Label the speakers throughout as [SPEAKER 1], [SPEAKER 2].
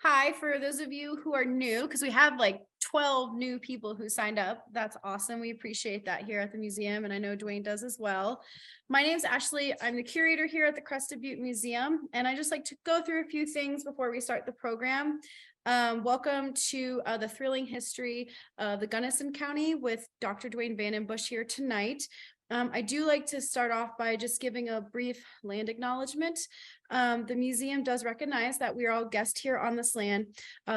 [SPEAKER 1] Hi, for those of you who are new, because we have like 12 new people who signed up. That's awesome. We appreciate that here at the museum, and I know Duane does as well. My name is Ashley. I'm the curator here at the Crested Butte Museum, and I just like to go through a few things before we start the program. Welcome to the thrilling history of the Gunnison County with Dr. Duane Vandenbusche here tonight. I do like to start off by just giving a brief land acknowledgement. The museum does recognize that we are all guests here on this land,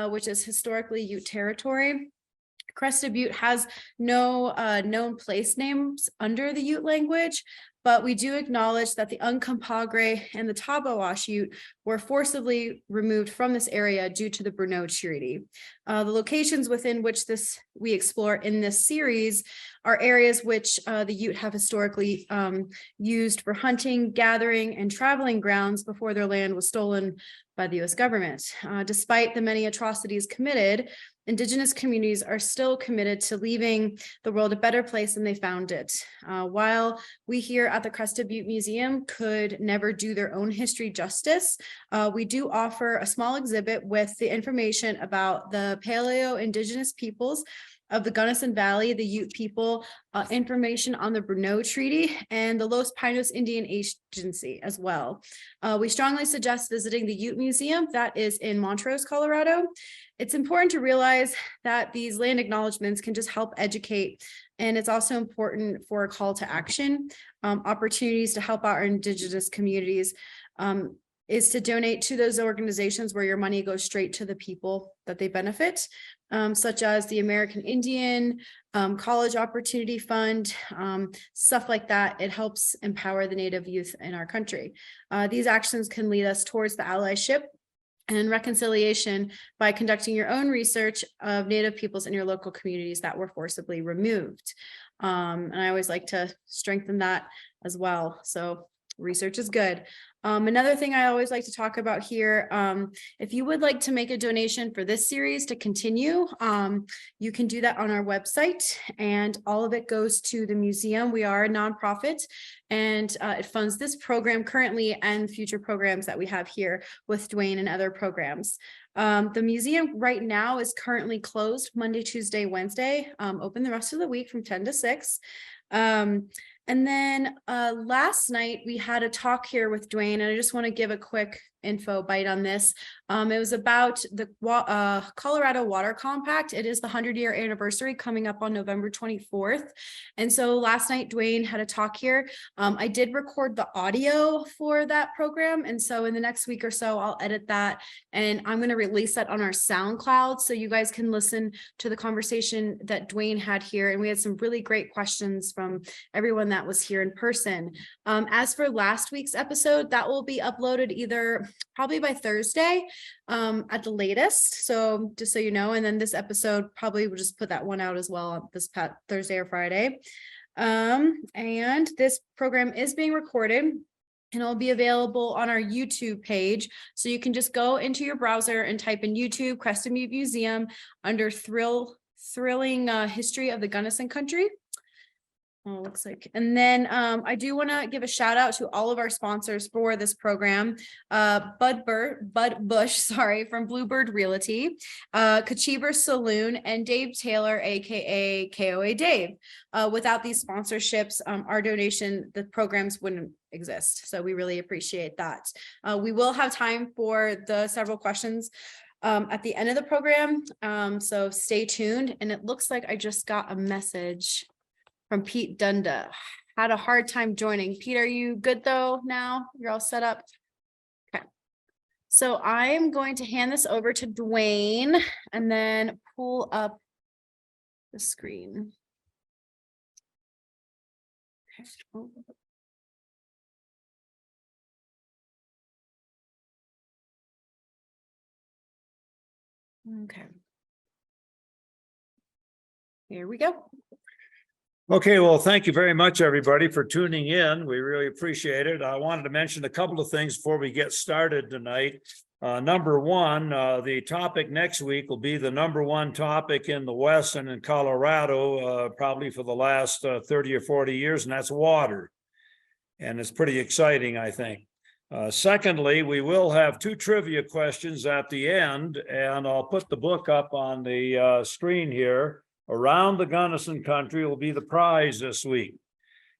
[SPEAKER 1] which is historically Ute territory. Crested Butte has no known place names under the Ute language, but we do acknowledge that the Uncompahgre and the Tabawash Ute were forcibly removed from this area due to the Brno Treaty. The locations within which we explore in this series are areas which the Ute have historically used for hunting, gathering, and traveling grounds before their land was stolen by the U.S. government. Despite the many atrocities committed, Indigenous communities are still committed to leaving the world a better place than they found it. While we here at the Crested Butte Museum could never do their own history justice, we do offer a small exhibit with the information about the Paleo-Indigenous peoples of the Gunnison Valley, the Ute people, information on the Brno Treaty, and the Los Pinos Indian Agency as well. We strongly suggest visiting the Ute Museum that is in Montrose, Colorado. It's important to realize that these land acknowledgements can just help educate, and it's also important for a call to action. Opportunities to help out our Indigenous communities is to donate to those organizations where your money goes straight to the people that they benefit, such as the American Indian College Opportunity Fund, stuff like that. It helps empower the Native youth in our country. These actions can lead us towards the allyship and reconciliation by conducting your own research of Native peoples in your local communities that were forcibly removed. And I always like to strengthen that as well. So research is good. Another thing I always like to talk about here, if you would like to make a donation for this series to continue, you can do that on our website, and all of it goes to the museum. We are a nonprofit, and it funds this program currently and future programs that we have here with Duane and other programs. The museum right now is currently closed Monday, Tuesday, Wednesday, open the rest of the week from 10 to 6. And then last night we had a talk here with Duane, and I just want to give a quick info bite on this. It was about the Colorado Water Compact. It is the 100-year anniversary coming up on November 24th. And so last night Duane had a talk here. I did record the audio for that program. And so in the next week or so, I'll edit that, and I'm going to release that on our SoundCloud so you guys can listen to the conversation that Duane had here. And we had some really great questions from everyone that was here in person. As for last week's episode, that will be uploaded either probably by Thursday at the latest. So just so you know, and then this episode probably will just put that one out as well on this Thursday or Friday. And this program is being recorded, and it'll be available on our YouTube page. So you can just go into your browser and type in YouTube Crested Butte Museum under thrilling history of the Gunnison Country. Oh, looks like. And then I do want to give a shout out to all of our sponsors for this program. Bud Bush, sorry, from Bluebird Realty, Kachiber Saloon, and Dave Taylor, aka KOA Dave. Without these sponsorships, our donation, the programs wouldn't exist. So we really appreciate that. We will have time for the several questions at the end of the program. So stay tuned. And it looks like I just got a message from Pete Dunda. Had a hard time joining. Pete, are you good though now? You're all set up? Okay. So I'm going to hand this over to Duane and then pull up the screen. Okay. Okay. Here we go.
[SPEAKER 2] Okay, well, thank you very much, everybody, for tuning in. We really appreciate it. I wanted to mention a couple of things before we get started tonight. Number one, the topic next week will be the number one topic in the West and in Colorado, probably for the last 30 or 40 years, and that's water. And it's pretty exciting, I think. Secondly, we will have 2 trivia questions at the end, and I'll put the book up on the screen here. Around the Gunnison Country will be the prize this week.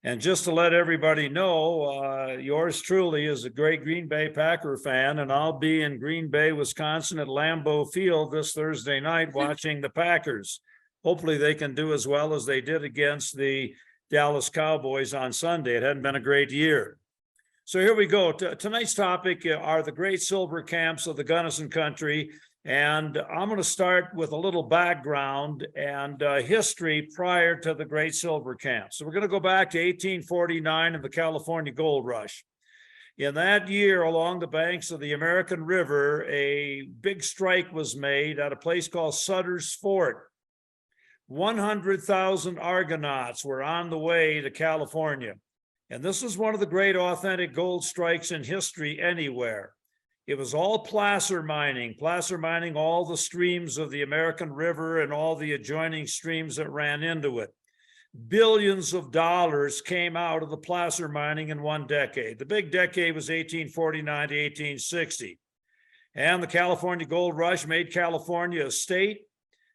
[SPEAKER 2] And just to let everybody know, yours truly is a great Green Bay Packer fan, and I'll be in Green Bay, Wisconsin at Lambeau Field this Thursday night watching the Packers. Hopefully they can do as well as they did against the Dallas Cowboys on Sunday. It hadn't been a great year. So here we go. Tonight's topic are the great silver camps of the Gunnison Country. And I'm going to start with a little background and history prior to the great silver camps. So we're going to go back to 1849 and the California Gold Rush. In that year, along the banks of the American River, a big strike was made at a place called Sutter's Fort. 100,000 Argonauts were on the way to California. And this was one of the great authentic gold strikes in history anywhere. It was all placer mining all the streams of the American River and all the adjoining streams that ran into it. Billions of dollars came out of the placer mining in one decade. The big decade was 1849 to 1860. And the California Gold Rush made California a state.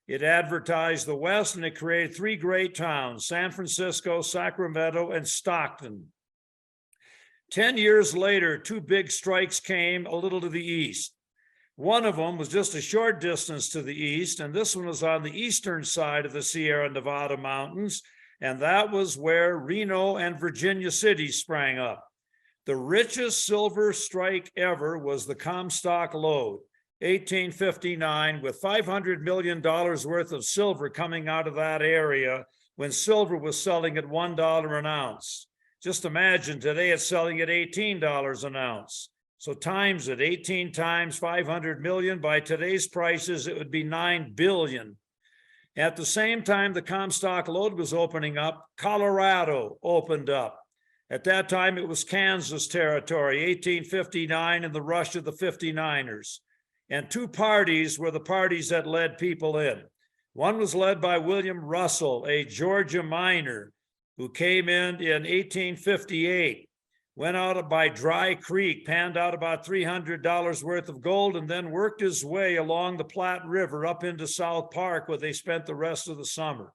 [SPEAKER 2] It advertised the West, and it created 3 great towns: San Francisco, Sacramento, and Stockton. 10 years later, 2 big strikes came a little to the east. One of them was just a short distance to the east, and this one was on the eastern side of the Sierra Nevada mountains, and that was where Reno and Virginia City sprang up. The richest silver strike ever was the Comstock Lode, 1859, with $500 million worth of silver coming out of that area when silver was selling at $1 an ounce. Just imagine today it's selling at $18 an ounce. So times it, 18 times 500 million. By today's prices, it would be 9 billion. At the same time the Comstock Lode was opening up, Colorado opened up. At that time, it was Kansas territory, 1859, and the rush of the 59ers. And 2 parties were the parties that led people in. One was led by William Russell, a Georgia miner who came in 1858, went out by Dry Creek, panned out about $300 worth of gold, and then worked his way along the Platte River up into South Park, where they spent the rest of the summer.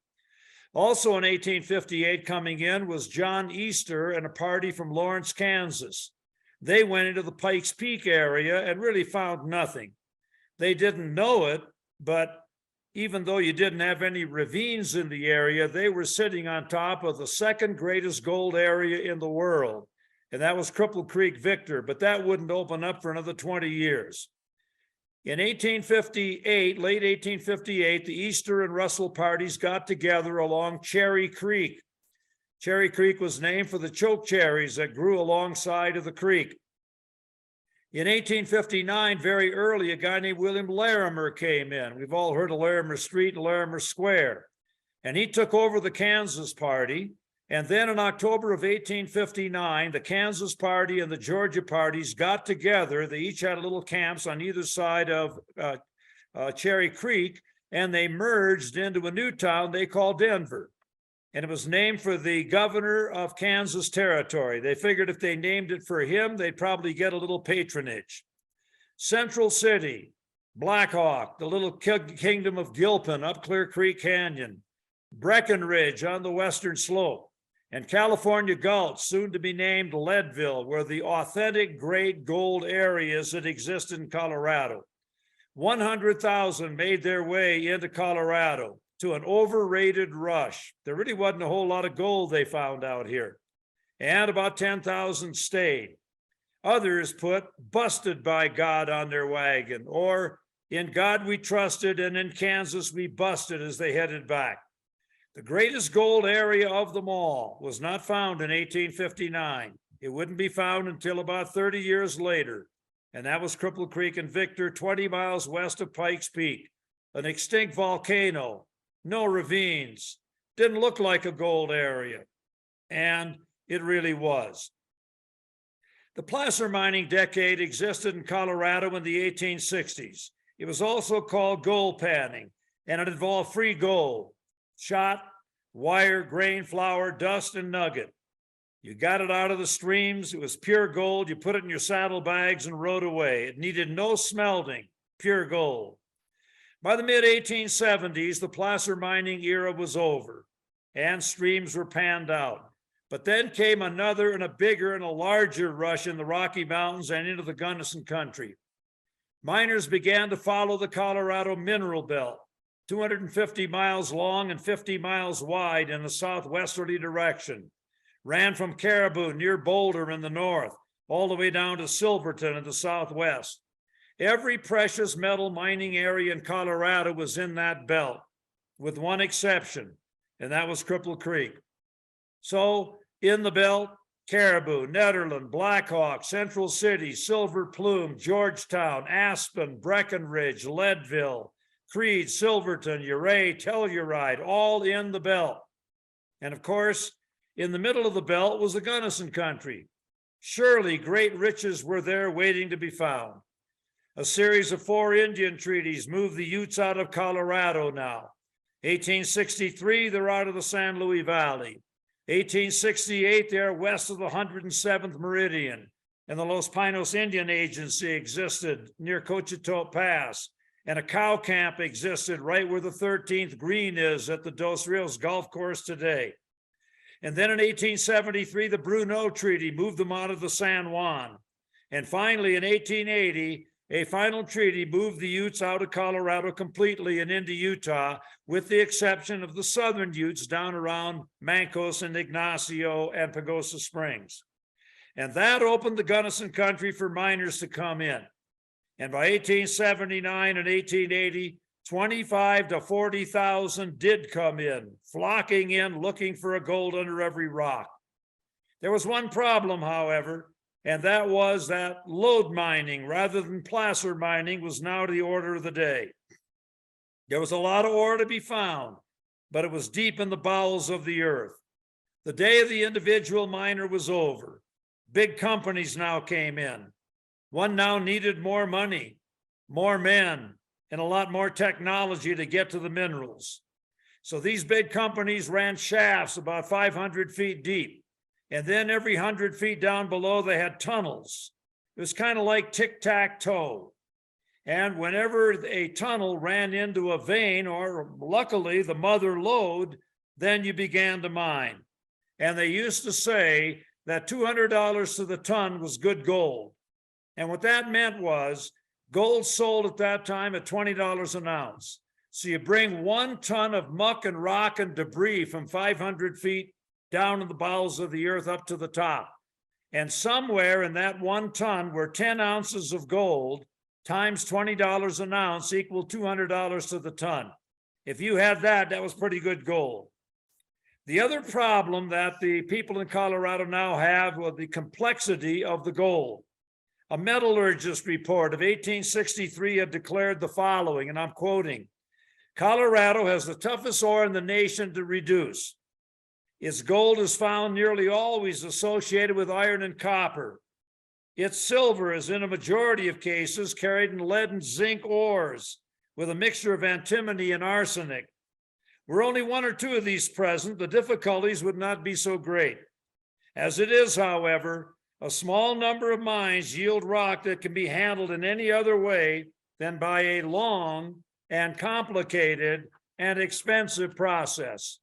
[SPEAKER 2] Also in 1858 coming in was John Easter and a party from Lawrence, Kansas. They went into the Pikes Peak area and really found nothing. They didn't know it, but even though you didn't have any ravines in the area, they were sitting on top of the 2nd greatest gold area in the world. And that was Cripple Creek Victor, but that wouldn't open up for another 20 years. In 1858, late 1858, the Easter and Russell parties got together along Cherry Creek. Cherry Creek was named for the choke cherries that grew alongside of the creek. In 1859, very early, a guy named William Larimer came in. We've all heard of Larimer Street and Larimer Square. And he took over the Kansas party. And then in October of 1859, the Kansas party and the Georgia parties got together. They each had little camps on either side of Cherry Creek, and they merged into a new town they called Denver. And it was named for the governor of Kansas Territory. They figured if they named it for him, they'd probably get a little patronage. Central City, Black Hawk, the little kingdom of Gilpin up Clear Creek Canyon, Breckenridge on the western slope, and California Gulch, soon to be named Leadville, were the authentic great gold areas that existed in Colorado. 100,000 made their way into Colorado to an overrated rush. There really wasn't a whole lot of gold they found out here. And about 10,000 stayed. Others put "busted by God" on their wagon, or "in God we trusted and in Kansas we busted" as they headed back. The greatest gold area of them all was not found in 1859. It wouldn't be found until about 30 years later. And that was Cripple Creek and Victor, 20 miles west of Pikes Peak. An extinct volcano, no ravines, didn't look like a gold area. And it really was. The placer mining decade existed in Colorado in the 1860s. It was also called gold panning, and it involved free gold, shot, wire, grain, flour, dust, and nugget. You got it out of the streams. It was pure gold. You put it in your saddlebags and rode away. It needed no smelting, pure gold. By the mid-1870s, the placer mining era was over and streams were panned out. But then came another and a bigger and a larger rush in the Rocky Mountains and into the Gunnison Country. Miners began to follow the Colorado mineral belt, 250 miles long and 50 miles wide in a southwesterly direction. Ran from Caribou near Boulder in the north, all the way down to Silverton in the southwest. Every precious metal mining area in Colorado was in that belt, with one exception, and that was Cripple Creek. So in the belt, Caribou, Nederland, Blackhawk, Central City, Silver Plume, Georgetown, Aspen, Breckenridge, Leadville, Creed, Silverton, Ouray, Telluride, all in the belt. And of course, in the middle of the belt was the Gunnison Country. Surely great riches were there waiting to be found. A series of 4 Indian treaties moved the Utes out of Colorado now. 1863, they're out of the San Luis Valley. 1868, they're west of the 107th meridian, and the Los Pinos Indian Agency existed near Cochitope Pass, and a cow camp existed right where the 13th green is at the Dos Rios Golf Course today. And then in 1873, the Bruneau Treaty moved them out of the San Juan. And finally, in 1880, a final treaty moved the Utes out of Colorado completely and into Utah, with the exception of the southern Utes down around Mancos and Ignacio and Pagosa Springs. And that opened the Gunnison Country for miners to come in. And by 1879 and 1880, 25 to 40,000 did come in, flocking in, looking for a gold under every rock. There was one problem, however, and that was that lode mining rather than placer mining was now the order of the day. There was a lot of ore to be found, but it was deep in the bowels of the earth. The day of the individual miner was over. Big companies now came in. One now needed more money, more men, and a lot more technology to get to the minerals. So these big companies ran shafts about 500 feet deep. And then every 100 feet down below, they had tunnels. It was kind of like tic-tac-toe. And whenever a tunnel ran into a vein, or luckily the mother lode, then you began to mine. And they used to say that $200 to the ton was good gold. And what that meant was gold sold at that time at $20 an ounce. So you bring 1 ton of muck and rock and debris from 500 feet down in the bowels of the earth up to the top. And somewhere in that 1 ton were 10 ounces of gold times $20 an ounce equal $200 to the ton. If you had that, that was pretty good gold. The other problem that the people in Colorado now have was the complexity of the gold. A metallurgist report of 1863 had declared the following, and I'm quoting, "Colorado has the toughest ore in the nation to reduce. Its gold is found nearly always associated with iron and copper. Its silver is in a majority of cases carried in lead and zinc ores with a mixture of antimony and arsenic. Were only 1 or 2 of these present, the difficulties would not be so great. As it is, however, a small number of mines yield rock that can be handled in any other way than by a long and complicated and expensive process."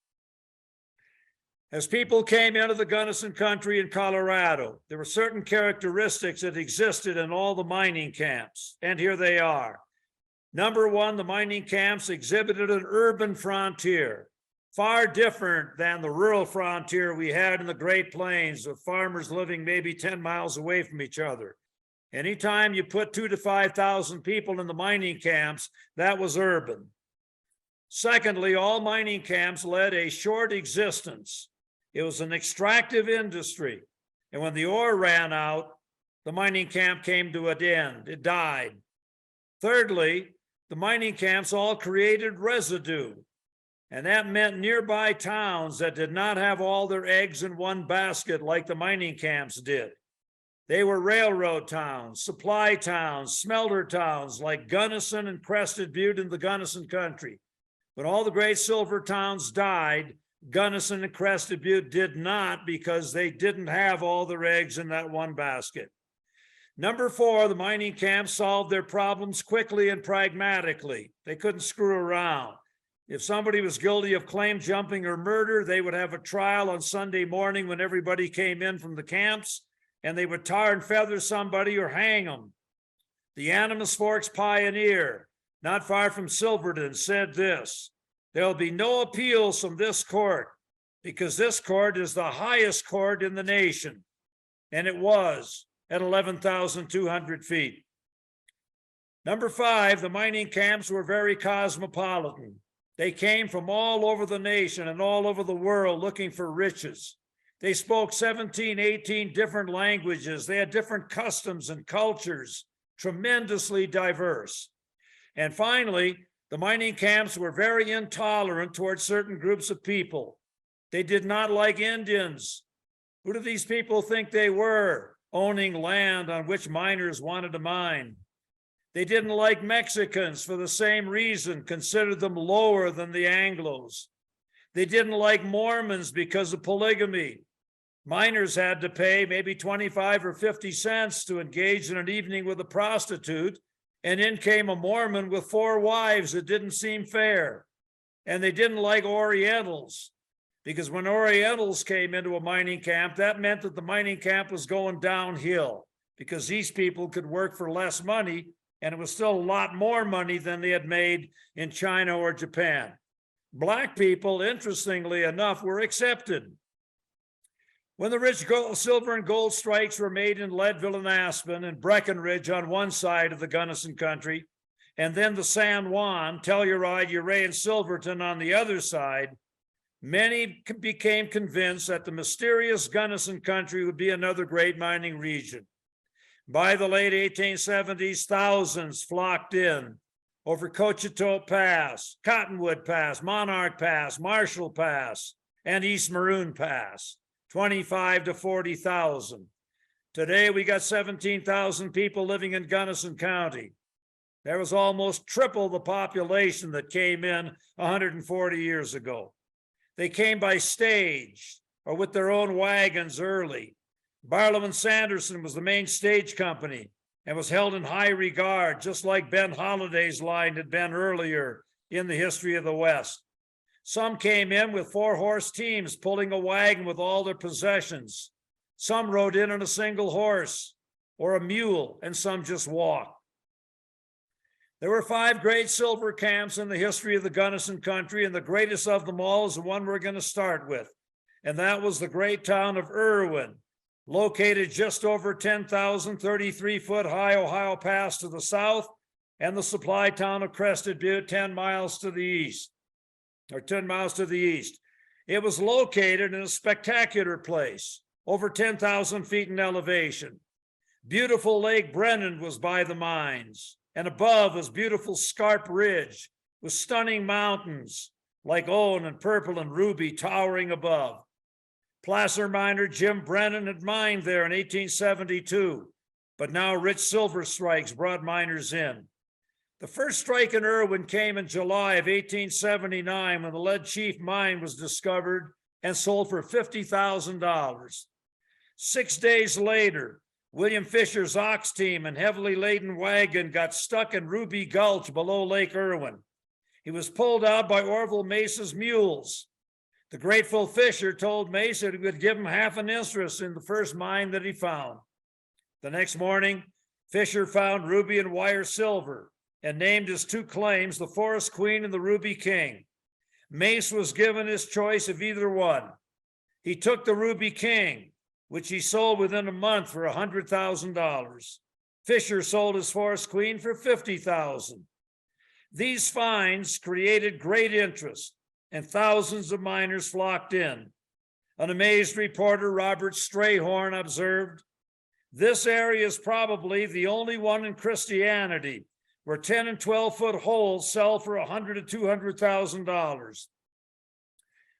[SPEAKER 2] As people came into the Gunnison Country in Colorado, there were certain characteristics that existed in all the mining camps, and here they are. Number 1, the mining camps exhibited an urban frontier, far different than the rural frontier we had in the Great Plains, with farmers living maybe 10 miles away from each other. Anytime you put 2,000 to 5,000 people in the mining camps, that was urban. Secondly, all mining camps led a short existence. It was an extractive industry. And when the ore ran out, the mining camp came to an end. It died. Thirdly, the mining camps all created residue. And that meant nearby towns that did not have all their eggs in one basket like the mining camps did. They were railroad towns, supply towns, smelter towns like Gunnison and Crested Butte in the Gunnison Country. When all the great silver towns died, Gunnison and Crested Butte did not, because they didn't have all their eggs in that one basket. Number 4, the mining camps solved their problems quickly and pragmatically. They couldn't screw around. If somebody was guilty of claim jumping or murder, they would have a trial on Sunday morning when everybody came in from the camps, and they would tar and feather somebody or hang them. The Animas Forks pioneer, not far from Silverton, said this: "There'll be no appeals from this court, because this court is the highest court in the nation." And it was, at 11,200 feet. Number 5, the mining camps were very cosmopolitan. They came from all over the nation and all over the world looking for riches. They spoke 17, 18 different languages. They had different customs and cultures, tremendously diverse. And finally, the mining camps were very intolerant towards certain groups of people. They did not like Indians. Who do these people think they were, owning land on which miners wanted to mine? They didn't like Mexicans for the same reason, considered them lower than the Anglos. They didn't like Mormons because of polygamy. Miners had to pay maybe 25 or 50 cents to engage in an evening with a prostitute, and in came a Mormon with 4 wives. It didn't seem fair. And they didn't like Orientals, because when Orientals came into a mining camp, that meant that the mining camp was going downhill, because these people could work for less money, and it was still a lot more money than they had made in China or Japan. Black people, interestingly enough, were accepted. When the rich gold, silver and gold strikes were made in Leadville and Aspen and Breckenridge on one side of the Gunnison Country, and then the San Juan, Telluride, Uray, and Silverton on the other side, many became convinced that the mysterious Gunnison Country would be another great mining region. By the late 1870s, thousands flocked in over Cochetope Pass, Cottonwood Pass, Monarch Pass, Marshall Pass, and East Maroon Pass, 25 to 40,000. Today, we got 17,000 people living in Gunnison County. There was almost triple the population that came in 140 years ago. They came by stage or with their own wagons early. Barlow and Sanderson was the main stage company and was held in high regard, just like Ben Holliday's line had been earlier in the history of the West. Some came in with 4-horse teams pulling a wagon with all their possessions. Some rode in on a single horse or a mule, and some just walked. There were 5 great silver camps in the history of the Gunnison Country, and the greatest of them all is the one we're going to start with, and that was the great town of Irwin, located just over 10,000 33-foot high Ohio Pass to the south, and the supply town of Crested Butte 10 miles to the east, or 10 miles to the east. It was located in a spectacular place, over 10,000 feet in elevation. Beautiful Lake Brennan was by the mines, and above was beautiful Scarp Ridge with stunning mountains like Owen and Purple and Ruby towering above. Placer miner Jim Brennan had mined there in 1872, but now rich silver strikes brought miners in. The first strike in Irwin came in July of 1879 when the Lead Chief mine was discovered and sold for $50,000. 6 days later, William Fisher's ox team and heavily laden wagon got stuck in Ruby Gulch below Lake Irwin. He was pulled out by Orville Mace's mules. The grateful Fisher told Mace that he would give him half an interest in the first mine that he found. The next morning, Fisher found ruby and wire silver and named his 2 claims the Forest Queen and the Ruby King. Mace was given his choice of either one. He took the Ruby King, which he sold within a month for $100,000. Fisher sold his Forest Queen for $50,000. These finds created great interest, and thousands of miners flocked in. An amazed reporter, Robert Strayhorn, observed, "This area is probably the only one in Christianity where 10 and 12-foot holes sell for $100,000 to $200,000.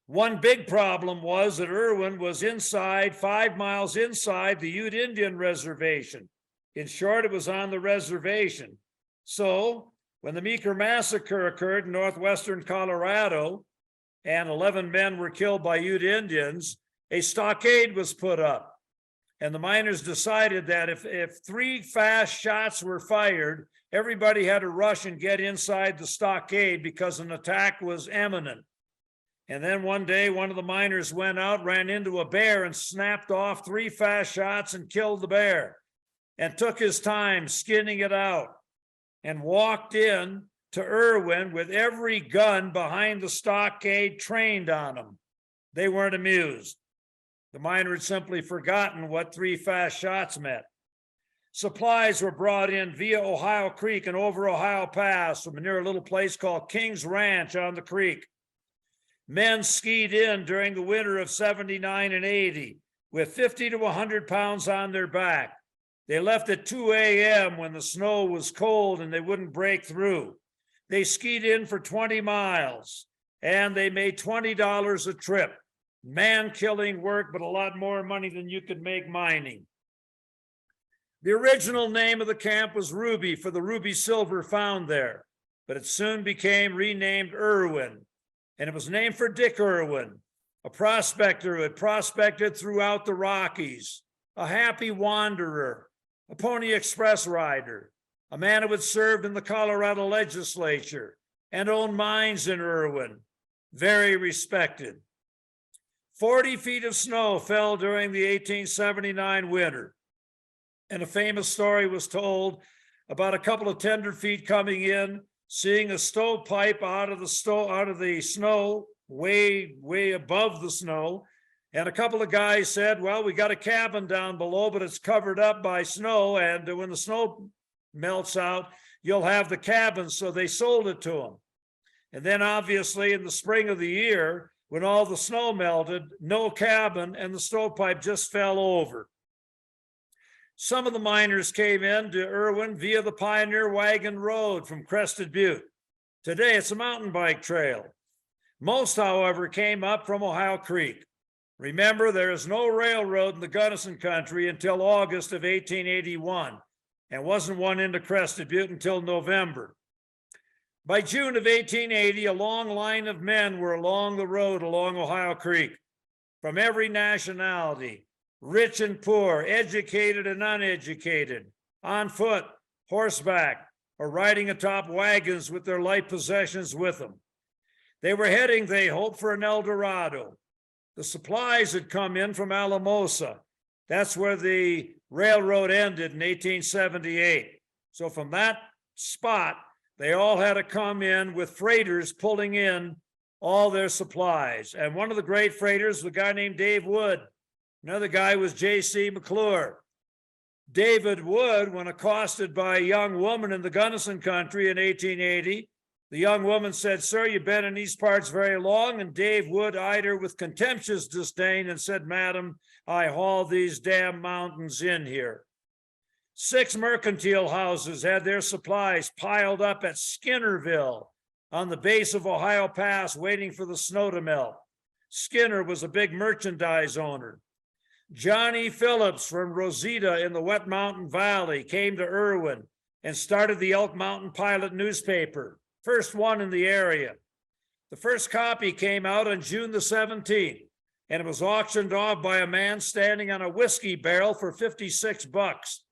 [SPEAKER 2] One big problem was that Irwin was inside, 5 miles inside the Ute Indian Reservation. In short, it was on the reservation. So when the Meeker Massacre occurred in northwestern Colorado, and 11 men were killed by Ute Indians, a stockade was put up. And the miners decided that if 3 fast shots were fired, everybody had to rush and get inside the stockade because an attack was imminent. And then one day, one of the miners went out, ran into a bear and snapped off 3 fast shots and killed the bear, and took his time skinning it out, and walked in to Irwin with every gun behind the stockade trained on them. They weren't amused. The miner had simply forgotten what 3 fast shots meant. Supplies were brought in via Ohio Creek and over Ohio Pass from near a little place called King's Ranch on the creek. Men skied in during the winter of 79 and 80 with 50 to 100 pounds on their back. They left at 2 a.m. when the snow was cold and they wouldn't break through. They skied in for 20 miles and they made $20 a trip. Man-killing work, but a lot more money than you could make mining. The original name of the camp was Ruby for the ruby silver found there, but it soon became renamed Irwin. And it was named for Dick Irwin, a prospector who had prospected throughout the Rockies, a happy wanderer, a Pony Express rider, a man who had served in the Colorado legislature and owned mines in Irwin, very respected. 40 feet of snow fell during the 1879 winter, and a famous story was told about a couple of tenderfeet coming in, seeing a stovepipe out of the snow, way above the snow. And a couple of guys said, well, we got a cabin down below, but it's covered up by snow. And when the snow melts out, you'll have the cabin. So they sold it to them. And then obviously in the spring of the year, when all the snow melted, no cabin and the stovepipe just fell over. Some of the miners came in to Irwin via the Pioneer Wagon Road from Crested Butte. Today, it's a mountain bike trail. Most, however, came up from Ohio Creek. Remember, there is no railroad in the Gunnison Country until August of 1881, and wasn't one into Crested Butte until November. By June of 1880, a long line of men were along the road along Ohio Creek, from every nationality, rich and poor, educated and uneducated, on foot, horseback, or riding atop wagons with their light possessions with them. They were heading, they hoped, for an El Dorado. The supplies had come in from Alamosa. That's where the railroad ended in 1878. So from that spot, they all had to come in with freighters pulling in all their supplies. And one of the great freighters was a guy named Dave Wood. Another guy was J.C. McClure. David Wood, when accosted by a young woman in the Gunnison Country in 1880, the young woman said, "Sir, you've been in these parts very long." And Dave Wood eyed her with contemptuous disdain and said, "Madam, I haul these damn mountains in here." 6 mercantile houses had their supplies piled up at Skinnerville on the base of Ohio Pass, waiting for the snow to melt. Skinner was a big merchandise owner. Johnny Phillips from Rosita in the Wet Mountain Valley came to Irwin and started the Elk Mountain Pilot newspaper, first one in the area. The first copy came out on June the 17th, and it was auctioned off by a man standing on a whiskey barrel for $56.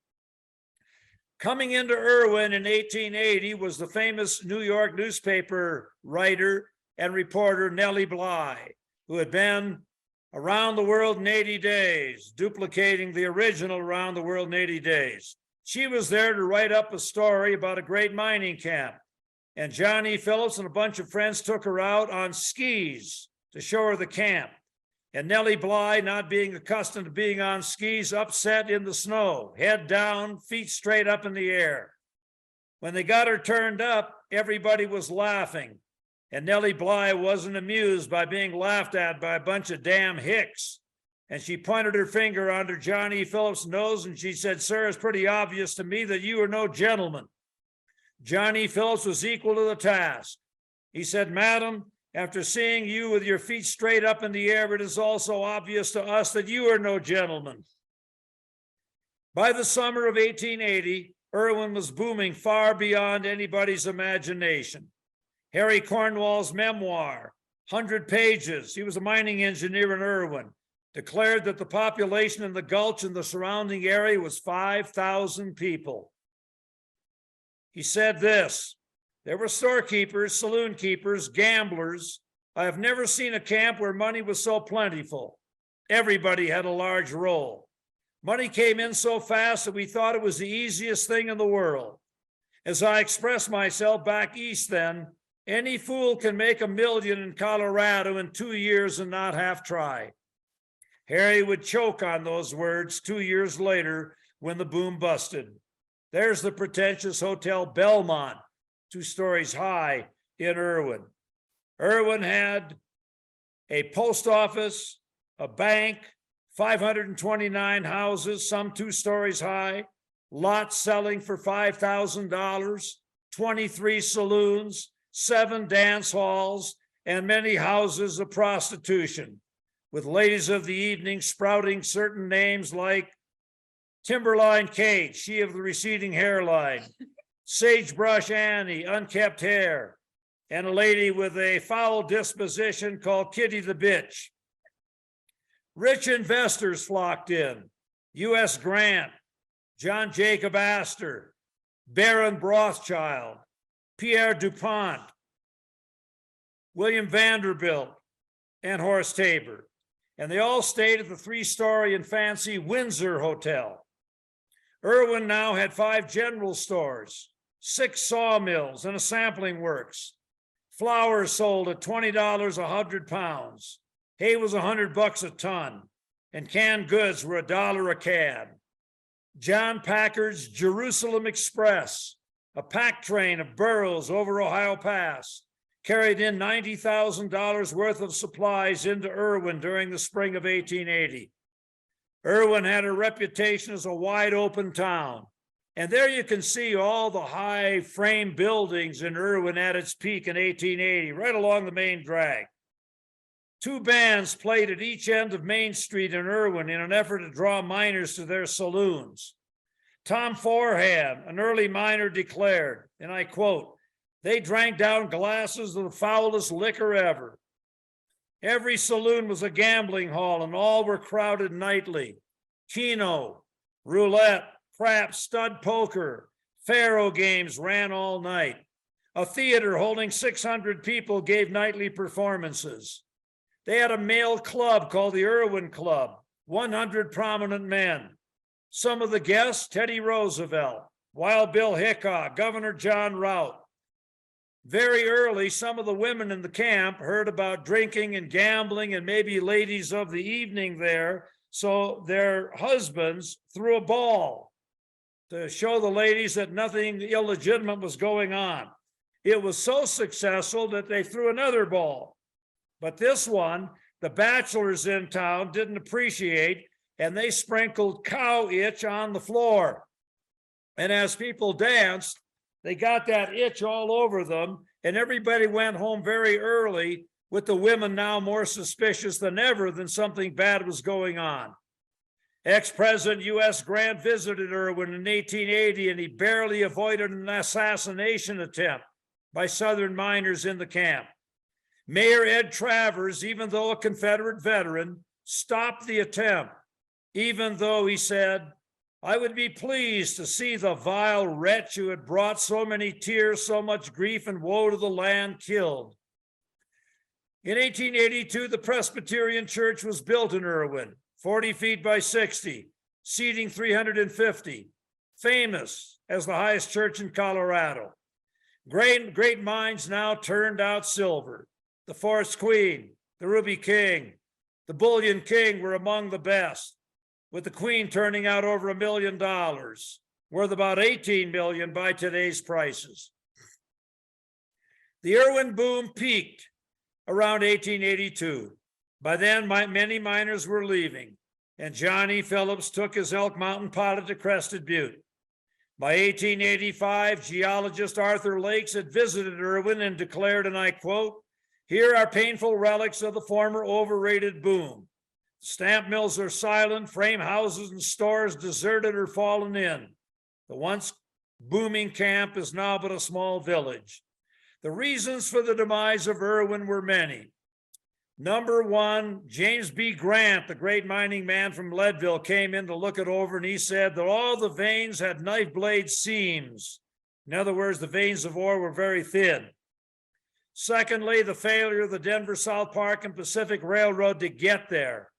[SPEAKER 2] Coming into Irwin in 1880 was the famous New York newspaper writer and reporter Nellie Bly, who had been around the world in 80 days, duplicating the original Around the World in 80 Days. She was there to write up a story about a great mining camp. And Johnny Phillips and a bunch of friends took her out on skis to show her the camp. And Nellie Bly, not being accustomed to being on skis, upset in the snow, head down, feet straight up in the air. When they got her turned up, everybody was laughing. And Nellie Bly wasn't amused by being laughed at by a bunch of damn hicks. And she pointed her finger under Johnny Phillips' nose and she said, "Sir, it's pretty obvious to me that you are no gentleman." Johnny Phillips was equal to the task. He said, "Madam, after seeing you with your feet straight up in the air, it is also obvious to us that you are no gentleman." By the summer of 1880, Irwin was booming far beyond anybody's imagination. Harry Cornwall's memoir, 100 pages. He was a mining engineer in Irwin. Declared that the population in the Gulch and the surrounding area was 5,000 people. He said this: there were storekeepers, saloon keepers, gamblers. I have never seen a camp where money was so plentiful. Everybody had a large roll. Money came in so fast that we thought it was the easiest thing in the world. As I expressed myself back east then, any fool can make $1 million in Colorado in 2 years and not half try. Harry would choke on those words 2 years later when the boom busted. There's the pretentious Hotel Belmont, 2 stories high in Irwin. Irwin had a post office, a bank, 529 houses, some 2 stories high, lots selling for $5,000, 23 saloons, 7 dance halls, and many houses of prostitution, with ladies of the evening sprouting certain names like Timberline Kate, she of the receding hairline, Sagebrush Annie, unkept hair, and a lady with a foul disposition called Kitty the Bitch. Rich investors flocked in: U.S. Grant, John Jacob Astor, Baron Rothschild, Pierre DuPont, William Vanderbilt, and Horace Tabor. And they all stayed at the 3-story and fancy Windsor Hotel. Irwin now had 5 general stores, 6 sawmills, and a sampling works. Flour sold at $20 100 pounds. Hay was $100 a ton, and canned goods were $1 a can. John Packard's Jerusalem Express, a pack train of burros over Ohio Pass, carried in $90,000 worth of supplies into Irwin during the spring of 1880. Irwin had a reputation as a wide open town. And there you can see all the high frame buildings in Irwin at its peak in 1880, right along the main drag. 2 bands played at each end of Main Street in Irwin in an effort to draw miners to their saloons. Tom Forehand, an early miner, declared, and I quote, "They drank down glasses of the foulest liquor ever." Every saloon was a gambling hall, and all were crowded nightly. Keno, roulette, craps, stud poker, faro games ran all night. A theater holding 600 people gave nightly performances. They had a male club called the Irwin Club, 100 prominent men. Some of the guests: Teddy Roosevelt, Wild Bill Hickok, Governor John Rout. Very early, some of the women in the camp heard about drinking and gambling and maybe ladies of the evening there, so their husbands threw a ball to show the ladies that nothing illegitimate was going on. It was so successful that they threw another ball. But this one, the bachelors in town didn't appreciate, and they sprinkled cow itch on the floor. And as people danced, they got that itch all over them, and everybody went home very early, with the women now more suspicious than ever that something bad was going on. Ex-President U.S. Grant visited Irwin in 1880, and he barely avoided an assassination attempt by Southern miners in the camp. Mayor Ed Travers, even though a Confederate veteran, stopped the attempt, even though he said, "I would be pleased to see the vile wretch who had brought so many tears, so much grief and woe to the land killed." In 1882, the Presbyterian Church was built in Irwin, 40 feet by 60, seating 350, famous as the highest church in Colorado. Great minds now turned out silver. The Forest Queen, the Ruby King, the Bullion King were among the best, with the Queen turning out over $1 million, worth about 18 million by today's prices. The Irwin boom peaked around 1882. By then, many miners were leaving, and Johnny Phillips took his Elk Mountain potta to Crested Butte. By 1885, geologist Arthur Lakes had visited Irwin and declared, and I quote, "Here are painful relics of the former overrated boom. Stamp mills are silent, frame houses and stores deserted or fallen in. The once booming camp is now but a small village." The reasons for the demise of Irwin were many. Number one, James B. Grant, the great mining man from Leadville, came in to look it over, and he said that all the veins had knife blade seams. In other words, the veins of ore were very thin. Secondly, the failure of the Denver, South Park, and Pacific Railroad to get there.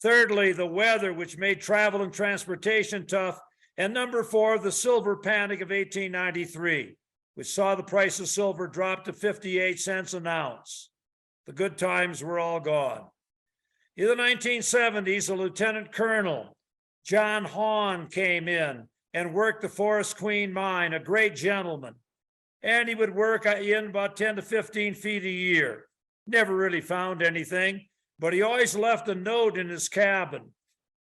[SPEAKER 2] Thirdly, the weather, which made travel and transportation tough. And number four, the silver panic of 1893, which saw the price of silver drop to 58 cents an ounce. The good times were all gone. In the 1970s, a lieutenant colonel, John Hahn, came in and worked the Forest Queen mine, a great gentleman. And he would work in about 10 to 15 feet a year. Never really found anything, but he always left a note in his cabin.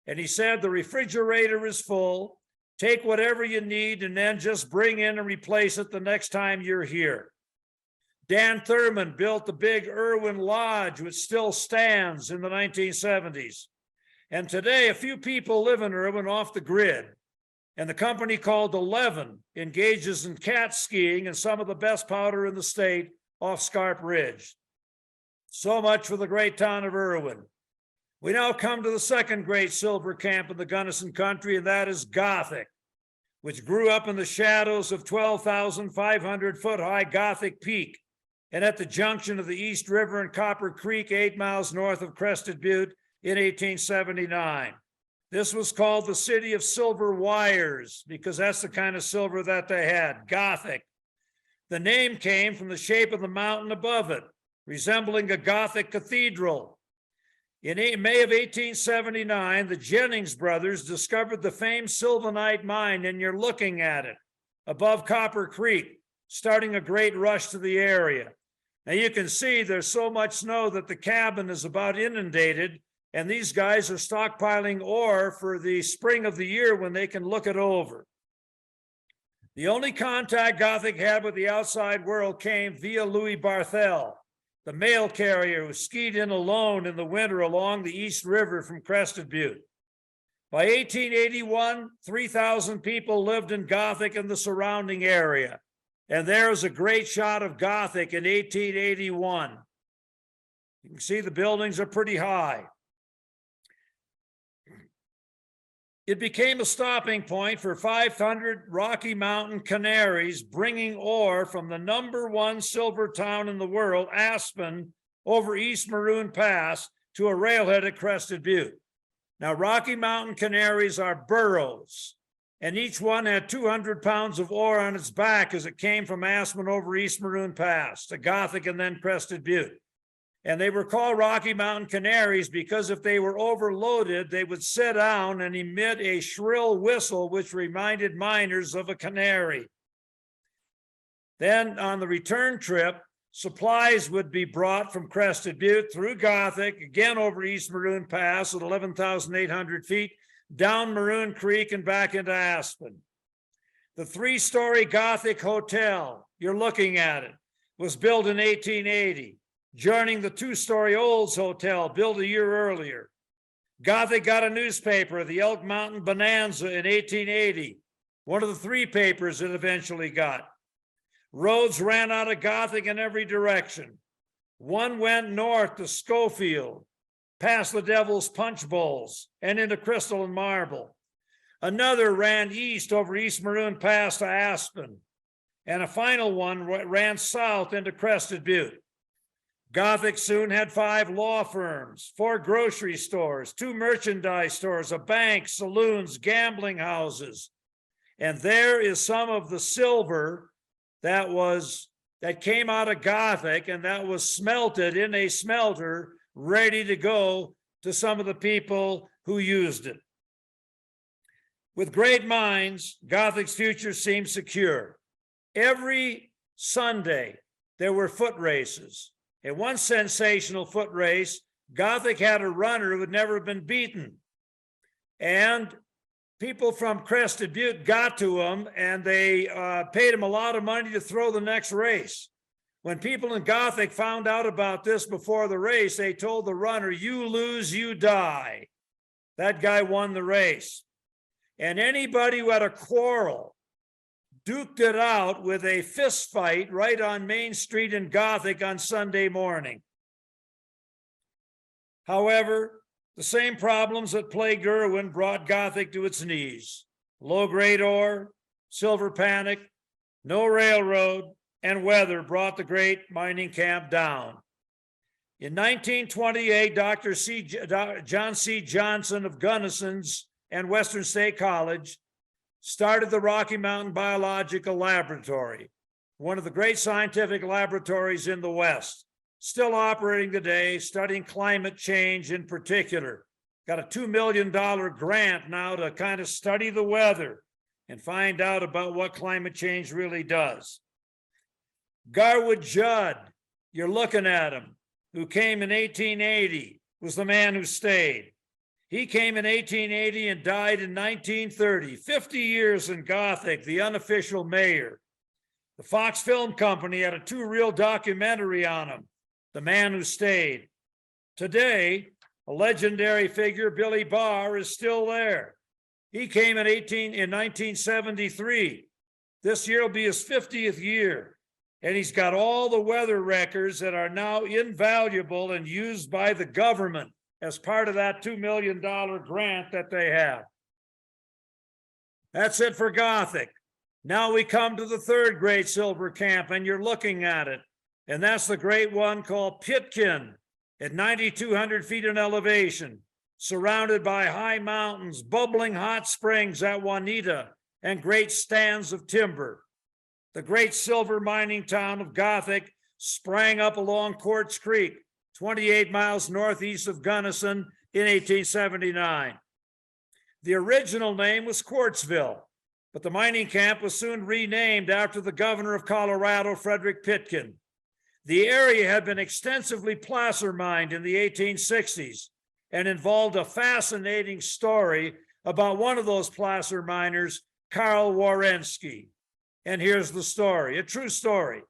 [SPEAKER 2] And he said, the refrigerator is full, take whatever you need, and then just bring in and replace it the next time you're here. Dan Thurman built the big Irwin Lodge, which still stands in the 1970s. And today, a few people live in Irwin off the grid. And the company called 11 engages in cat skiing and some of the best powder in the state off Scarp Ridge. So much for the great town of Irwin. We now come to the second great silver camp in the Gunnison Country, and that is Gothic, which grew up in the shadows of 12,500-foot-high Gothic Peak and at the junction of the East River and Copper Creek, 8 miles north of Crested Butte in 1879. This was called the City of Silver Wires because that's the kind of silver that they had, Gothic. The name came from the shape of the mountain above it, resembling a Gothic cathedral. In May of 1879, the Jennings brothers discovered the famed Sylvanite mine, and you're looking at it above Copper Creek, starting a great rush to the area. Now you can see there's so much snow that the cabin is about inundated, and these guys are stockpiling ore for the spring of the year when they can look it over. The only contact Gothic had with the outside world came via Louis Barthel, the mail carrier who skied in alone in the winter along the East River from Crested Butte. By 1881, 3,000 people lived in Gothic and the surrounding area. And there's a great shot of Gothic in 1881. You can see the buildings are pretty high. It became a stopping point for 500 Rocky Mountain canaries bringing ore from the number one silver town in the world, Aspen, over East Maroon Pass to a railhead at Crested Butte. Now, Rocky Mountain canaries are burros, and each one had 200 pounds of ore on its back as it came from Aspen over East Maroon Pass to Gothic and then Crested Butte. And they were called Rocky Mountain Canaries because if they were overloaded, they would sit down and emit a shrill whistle, which reminded miners of a canary. Then on the return trip, supplies would be brought from Crested Butte through Gothic, again over East Maroon Pass at 11,800 feet, down Maroon Creek and back into Aspen. The 3-story Gothic Hotel, you're looking at it, was built in 1880. Joining the 2-story Olds Hotel, built a year earlier. Gothic got a newspaper, the Elk Mountain Bonanza, in 1880, one of the 3 papers it eventually got. Roads ran out of Gothic in every direction. One went north to Schofield, past the Devil's Punch Bowls, and into Crystal and Marble. Another ran east over East Maroon Pass to Aspen, and a final one ran south into Crested Butte. Gothic soon had 5 law firms, 4 grocery stores, 2 merchandise stores, a bank, saloons, gambling houses. And there is some of the silver that came out of Gothic and that was smelted in a smelter, ready to go to some of the people who used it. With great minds, Gothic's future seemed secure. Every Sunday, there were foot races. In one sensational foot race, Gothic had a runner who had never been beaten. And people from Crested Butte got to him and they paid him a lot of money to throw the next race. When people in Gothic found out about this before the race, they told the runner, "You lose, you die." That guy won the race. And anybody who had a quarrel duked it out with a fist fight right on Main Street in Gothic on Sunday morning. However, the same problems that plagued Irwin brought Gothic to its knees. Low-grade ore, silver panic, no railroad, and weather brought the great mining camp down. In 1928, John C. Johnson ofGunnison's and Western State College started the Rocky Mountain Biological Laboratory, one of the great scientific laboratories in the West, still operating today, studying climate change in particular. Got a $2 million grant now to kind of study the weather and find out about what climate change really does. Garwood Judd, you're looking at him, who came in 1880, was the man who stayed. He came in 1880 and died in 1930, 50 years in Gothic, the unofficial mayor. The Fox Film Company had a two-reel documentary on him, The Man Who Stayed. Today, a legendary figure, Billy Barr, is still there. He came in 1973. This year will be his 50th year. And he's got all the weather records that are now invaluable and used by the government as part of that $2 million grant that they have. That's it for Gothic. Now we come to the third great silver camp, and you're looking at it. And that's the great one called Pitkin at 9,200 feet in elevation, surrounded by high mountains, bubbling hot springs at Juanita, and great stands of timber. The great silver mining town of Gothic sprang up along Quartz Creek, 28 miles northeast of Gunnison in 1879. The original name was Quartzville, but the mining camp was soon renamed after the governor of Colorado, Frederick Pitkin. The area had been extensively placer mined in the 1860s and involved a fascinating story about one of those placer miners, Karl Warensky. And here's the story, a true story.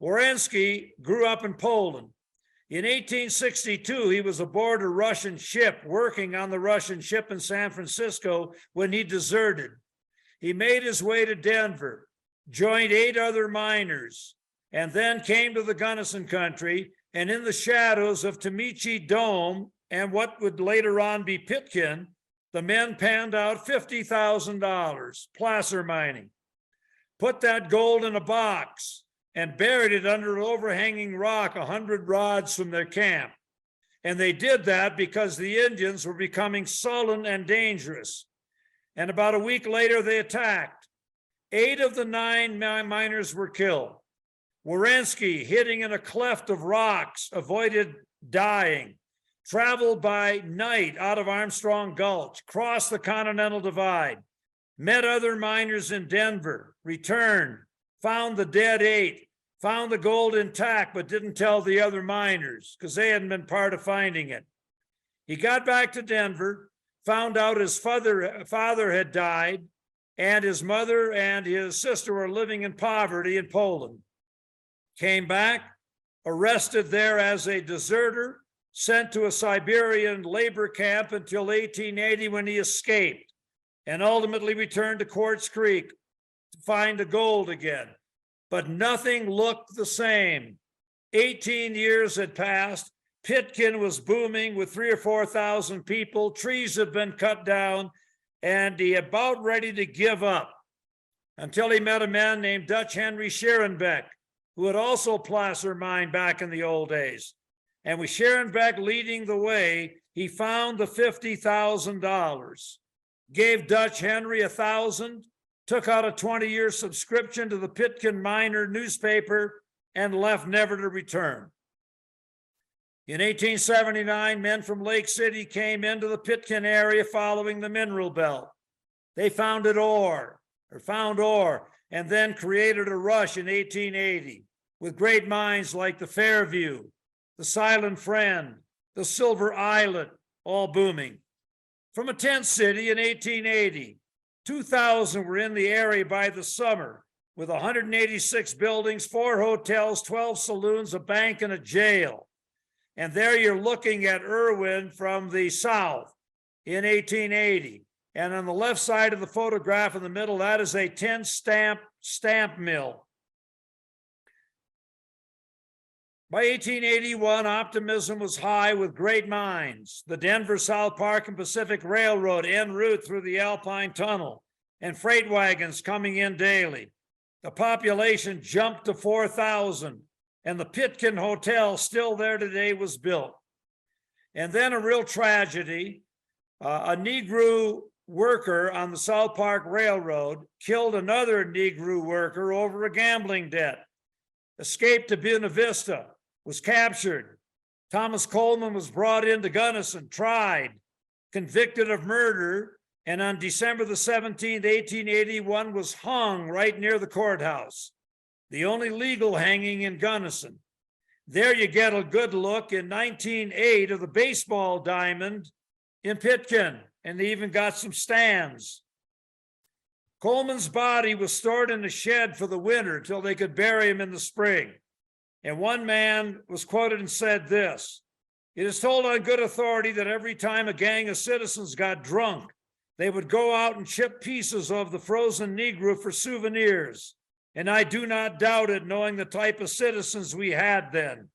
[SPEAKER 2] Warensky grew up in Poland. In 1862, he was aboard a Russian ship working on the Russian ship in San Francisco when he deserted. He made his way to Denver, joined 8 other miners, and then came to the Gunnison Country, and in the shadows of Tomichi Dome and what would later on be Pitkin, the men panned out $50,000, placer mining. Put that gold in a box and buried it under an overhanging rock 100 rods from their camp. And they did that because the Indians were becoming sullen and dangerous. And about a week later, they attacked. 8 of the 9 miners were killed. Warensky, hitting in a cleft of rocks, avoided dying, traveled by night out of Armstrong Gulch, crossed the Continental Divide, met other miners in Denver, returned, found the dead 8, found the gold intact, but didn't tell the other miners because they hadn't been part of finding it. He got back to Denver, found out his father had died, and his mother and his sister were living in poverty in Poland. Came back, arrested there as a deserter, sent to a Siberian labor camp until 1880 when he escaped, and ultimately returned to Quartz Creek to find the gold again. But nothing looked the same. 18 years had passed. Pitkin was booming with 3,000 or 4,000 people. Trees had been cut down, and he about ready to give up until he met a man named Dutch Henry Scherenbeck, who had also placer mined back in the old days. And with Scherenbeck leading the way, he found the $50,000, gave Dutch Henry $1,000, took out a 20-year subscription to the Pitkin Miner newspaper, and left never to return. In 1879, men from Lake City came into the Pitkin area following the mineral belt. They found ore, and then created a rush in 1880 with great mines like the Fairview, the Silent Friend, the Silver Islet, all booming. From a tent city in 1880, 2,000 were in the area by the summer, with 186 buildings, 4 hotels, 12 saloons, a bank, and a jail. And there you're looking at Irwin from the south in 1880. And on the left side of the photograph in the middle, that is a 10 stamp mill. By 1881, optimism was high with great minds. The Denver, South Park, and Pacific Railroad en route through the Alpine Tunnel, and freight wagons coming in daily. The population jumped to 4,000, and the Pitkin Hotel, still there today, was built. And then a real tragedy. A Negro worker on the South Park Railroad killed another Negro worker over a gambling debt. Escaped to Buena Vista, was captured. Thomas Coleman was brought into Gunnison, tried, convicted of murder, and on December the 17th, 1881, was hung right near the courthouse, the only legal hanging in Gunnison. There you get a good look in 1908 of the baseball diamond in Pitkin, and they even got some stands. Coleman's body was stored in a shed for the winter till they could bury him in the spring. And one man was quoted and said this: "It is told on good authority that every time a gang of citizens got drunk, they would go out and chip pieces of the frozen Negro for souvenirs. And I do not doubt it, knowing the type of citizens we had then."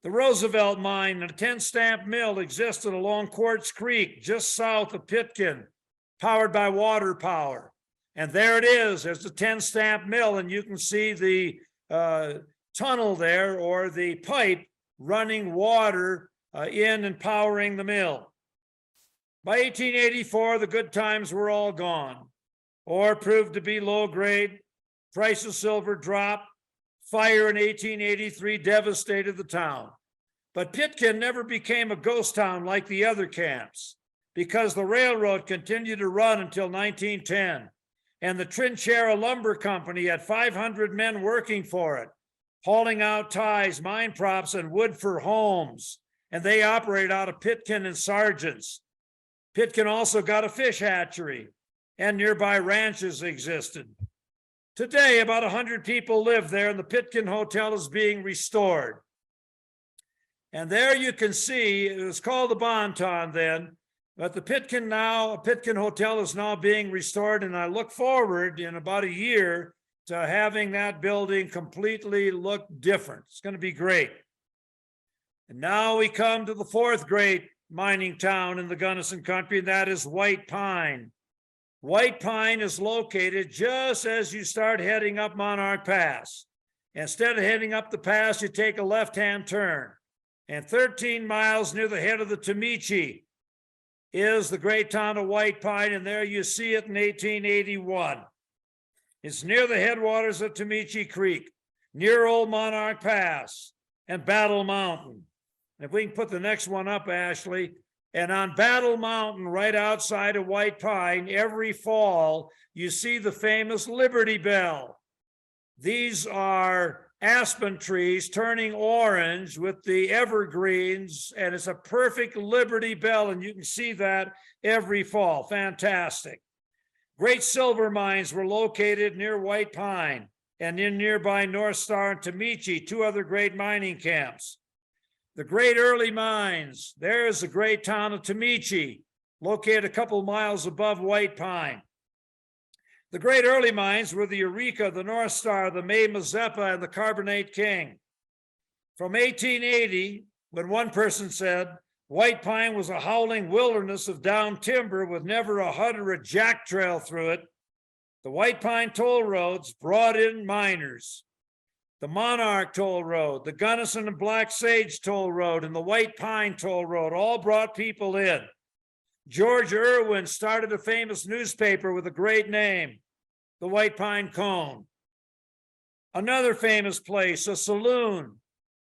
[SPEAKER 2] The Roosevelt mine and a 10-stamp mill existed along Quartz Creek, just south of Pitkin, powered by water power. And there it is, there's the 10-stamp mill, and you can see the tunnel there, or the pipe running water in and powering the mill. By 1884, the good times were all gone. Ore proved to be low grade, price of silver dropped, fire in 1883 devastated the town. But Pitkin never became a ghost town like the other camps, because the railroad continued to run until 1910, and the Trinchera Lumber Company had 500 men working for it, hauling out ties, mine props, and wood for homes, and they operated out of Pitkin and Sargent's. Pitkin also got a fish hatchery, and nearby ranches existed. Today, about 100 people live there, and the Pitkin Hotel is being restored. And there you can see, it was called the Bonton then, but the Pitkin Hotel is now being restored, and I look forward in about a year to having that building completely look different. It's going to be great. And now we come to the fourth great mining town in the Gunnison Country, and that is White Pine. White Pine is located just as you start heading up Monarch Pass. Instead of heading up the pass, you take a left-hand turn. And 13 miles near the head of the Tomichi is the great town of White Pine, and there you see it in 1881. It's near the headwaters of Tomichi Creek, near Old Monarch Pass and Battle Mountain. If we can put the next one up, Ashley. And on Battle Mountain, right outside of White Pine, every fall, you see the famous Liberty Bell. These are aspen trees turning orange with the evergreens, and it's a perfect Liberty Bell, and you can see that every fall. Fantastic. Great silver mines were located near White Pine and in nearby North Star and Tomichi, two other great mining camps. The great early mines, there's the great town of Tomichi, located a couple miles above White Pine. The great early mines were the Eureka, the North Star, the May Mazeppa, and the Carbonate King. From 1880, when one person said White Pine was a howling wilderness of down timber with never a hut or a jack trail through it, the White Pine toll roads brought in miners. The Monarch Toll Road, the Gunnison and Black Sage Toll Road, and the White Pine Toll Road all brought people in. George Irwin started a famous newspaper with a great name, the White Pine Cone. Another famous place, a saloon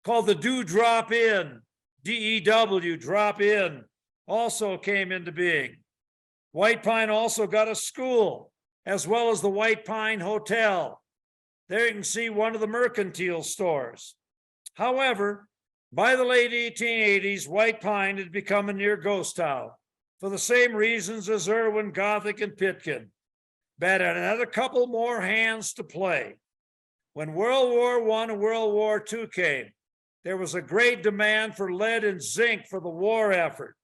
[SPEAKER 2] called the Dewdrop Inn, D-E-W, Drop In, also came into being. White Pine also got a school, as well as the White Pine Hotel. There you can see one of the mercantile stores. However, by the late 1880s, White Pine had become a near ghost town for the same reasons as Irwin, Gothic, and Pitkin. But it had a couple more hands to play. When World War I and World War II came, there was a great demand for lead and zinc for the war effort.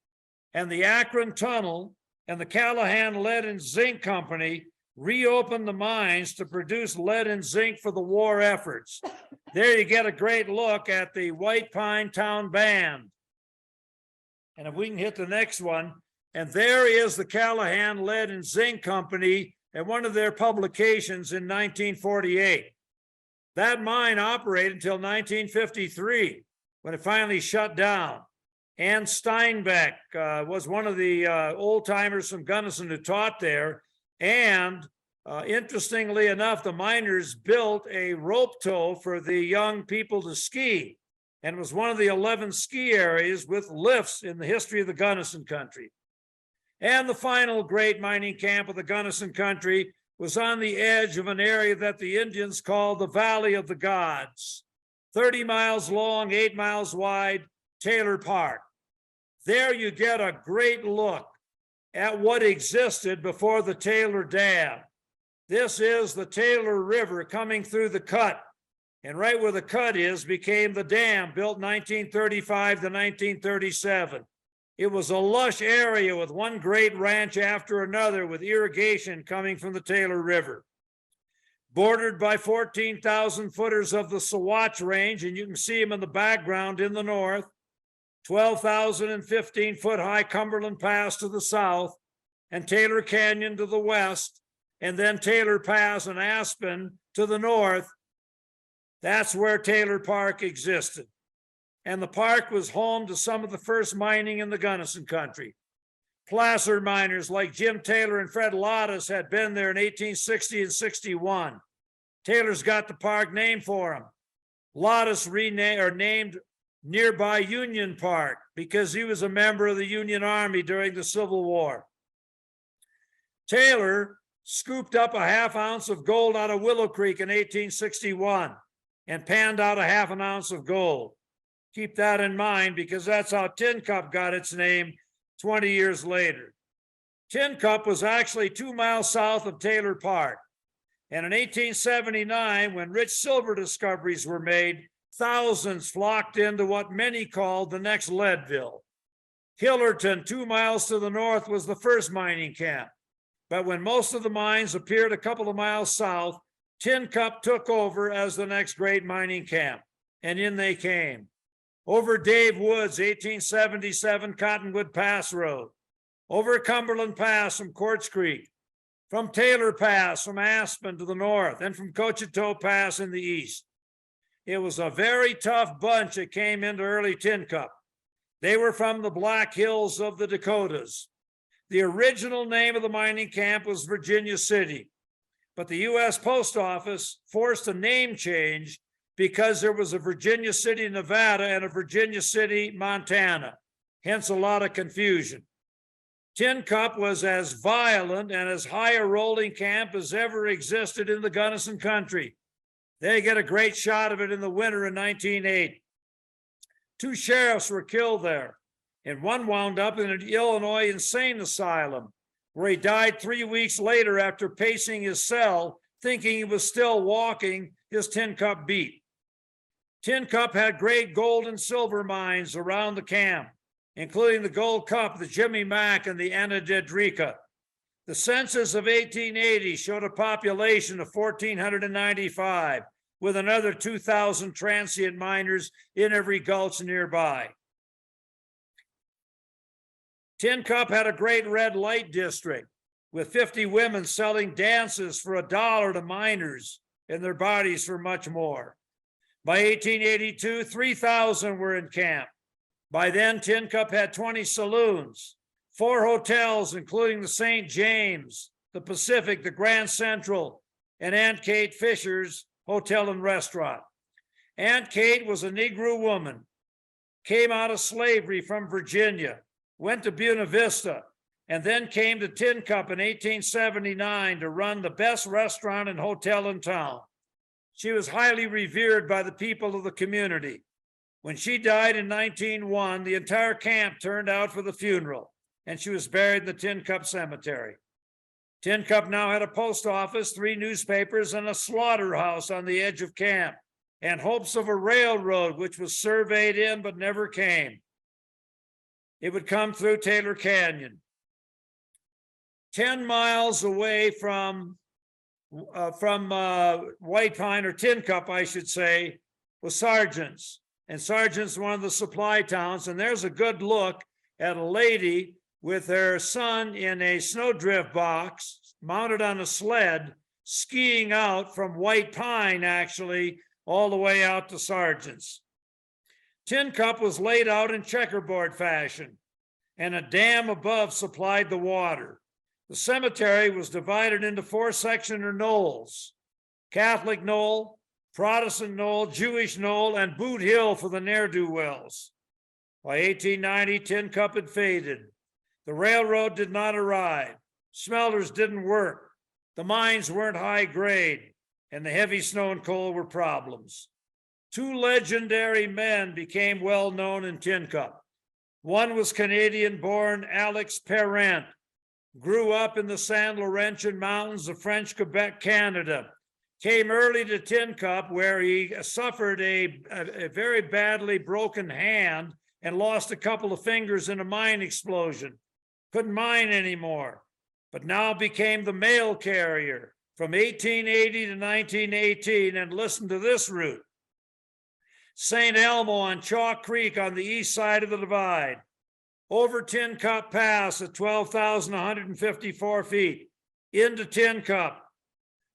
[SPEAKER 2] And the Akron Tunnel and the Callahan Lead and Zinc Company reopened the mines to produce lead and zinc for the war efforts. There you get a great look at the White Pine Town Band. And if we can hit the next one, and there is the Callahan Lead and Zinc Company and one of their publications in 1948. That mine operated until 1953, when it finally shut down. Ann Steinbeck was one of the old timers from Gunnison who taught there. And interestingly enough, the miners built a rope tow for the young people to ski. And it was one of the 11 ski areas with lifts in the history of the Gunnison Country. And the final great mining camp of the Gunnison Country was on the edge of an area that the Indians called the Valley of the Gods. 30 miles long, 8 miles wide, Taylor Park. There you get a great look at what existed before the Taylor Dam. This is the Taylor River coming through the cut. And right where the cut is became the dam, built 1935 to 1937. It was a lush area with one great ranch after another with irrigation coming from the Taylor River. Bordered by 14,000 footers of the Sawatch Range, and you can see them in the background in the north, 12,000 and 15-foot high Cumberland Pass to the south, and Taylor Canyon to the west, and then Taylor Pass and Aspen to the north. That's where Taylor Park existed. And the park was home to some of the first mining in the Gunnison Country. Placer miners like Jim Taylor and Fred Lottis had been there in 1860 and 61. Taylor's got the park named for him. Lottis named nearby Union Park because he was a member of the Union Army during the Civil War. Taylor scooped up a half ounce of gold out of Willow Creek in 1861 and panned out a half an ounce of gold. Keep that in mind because that's how Tin Cup got its name 20 years later. Tin Cup was actually 2 miles south of Taylor Park. And in 1879, when rich silver discoveries were made, thousands flocked into what many called the next Leadville. Hillerton, 2 miles to the north, was the first mining camp. But when most of the mines appeared a couple of miles south, Tin Cup took over as the next great mining camp. And in they came. Over Dave Woods, 1877 Cottonwood Pass Road. Over Cumberland Pass from Quartz Creek. From Taylor Pass from Aspen to the north, and from Cochito Pass in the east. It was a very tough bunch that came into early Tin Cup. They were from the Black Hills of the Dakotas. The original name of the mining camp was Virginia City, but the U.S. Post Office forced a name change because there was a Virginia City, Nevada, and a Virginia City, Montana, hence a lot of confusion. Tin Cup was as violent and as high a rolling camp as ever existed in the Gunnison Country. They get a great shot of it in the winter in 1908. 2 sheriffs were killed there, and one wound up in an Illinois insane asylum, where he died 3 weeks later after pacing his cell, thinking he was still walking his Tin Cup beat. Tin Cup had great gold and silver mines around the camp, including the Gold Cup, the Jimmy Mack, and the Anadedrika. The census of 1880 showed a population of 1,495, with another 2,000 transient miners in every gulch nearby. Tin Cup had a great red light district, with 50 women selling dances for $1 to miners and their bodies for much more. By 1882, 3,000 were in camp. By then, Tin Cup had 20 saloons, 4 hotels, including the St. James, the Pacific, the Grand Central, and Aunt Kate Fisher's Hotel and Restaurant. Aunt Kate was a Negro woman, came out of slavery from Virginia, went to Buena Vista, and then came to Tin Cup in 1879 to run the best restaurant and hotel in town. She was highly revered by the people of the community. When she died in 1901, the entire camp turned out for the funeral, and she was buried in the Tin Cup Cemetery. Tin Cup now had a post office, 3 newspapers, and a slaughterhouse on the edge of camp, and hopes of a railroad, which was surveyed in but never came. It would come through Taylor Canyon. 10 miles away from from White Pine, or Tin Cup, I should say, was Sargent's. And Sargent's one of the supply towns. And there's a good look at a lady with her son in a snowdrift box, mounted on a sled, skiing out from White Pine, actually, all the way out to Sargent's. Tin Cup was laid out in checkerboard fashion, and a dam above supplied the water. The cemetery was divided into 4 sections or knolls: Catholic knoll, Protestant knoll, Jewish knoll, and Boot Hill for the ne'er-do-wells. By 1890, Tin Cup had faded. The railroad did not arrive. Smelters didn't work. The mines weren't high grade, and the heavy snow and cold were problems. 2 legendary men became well known in Tin Cup. One was Canadian-born Alex Perrant, grew up in the San Laurentian Mountains of French Quebec, Canada, came early to Tin Cup, where he suffered a very badly broken hand and lost a couple of fingers in a mine explosion. Couldn't mine anymore, but now became the mail carrier from 1880 to 1918, and listen to this route. St. Elmo on Chalk Creek on the east side of the divide, over Tin Cup Pass at 12,154 feet, into Tin Cup,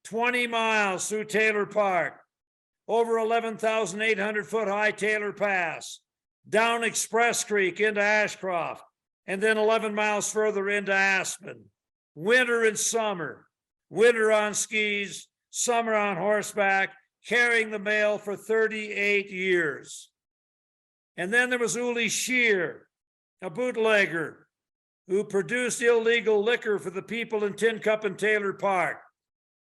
[SPEAKER 2] 20 miles through Taylor Park, over 11,800 foot high Taylor Pass, down Express Creek into Ashcroft, and then 11 miles further into Aspen. Winter and summer, winter on skis, summer on horseback, carrying the mail for 38 years. And then there was Uli Shear, a bootlegger who produced illegal liquor for the people in Tin Cup and Taylor Park.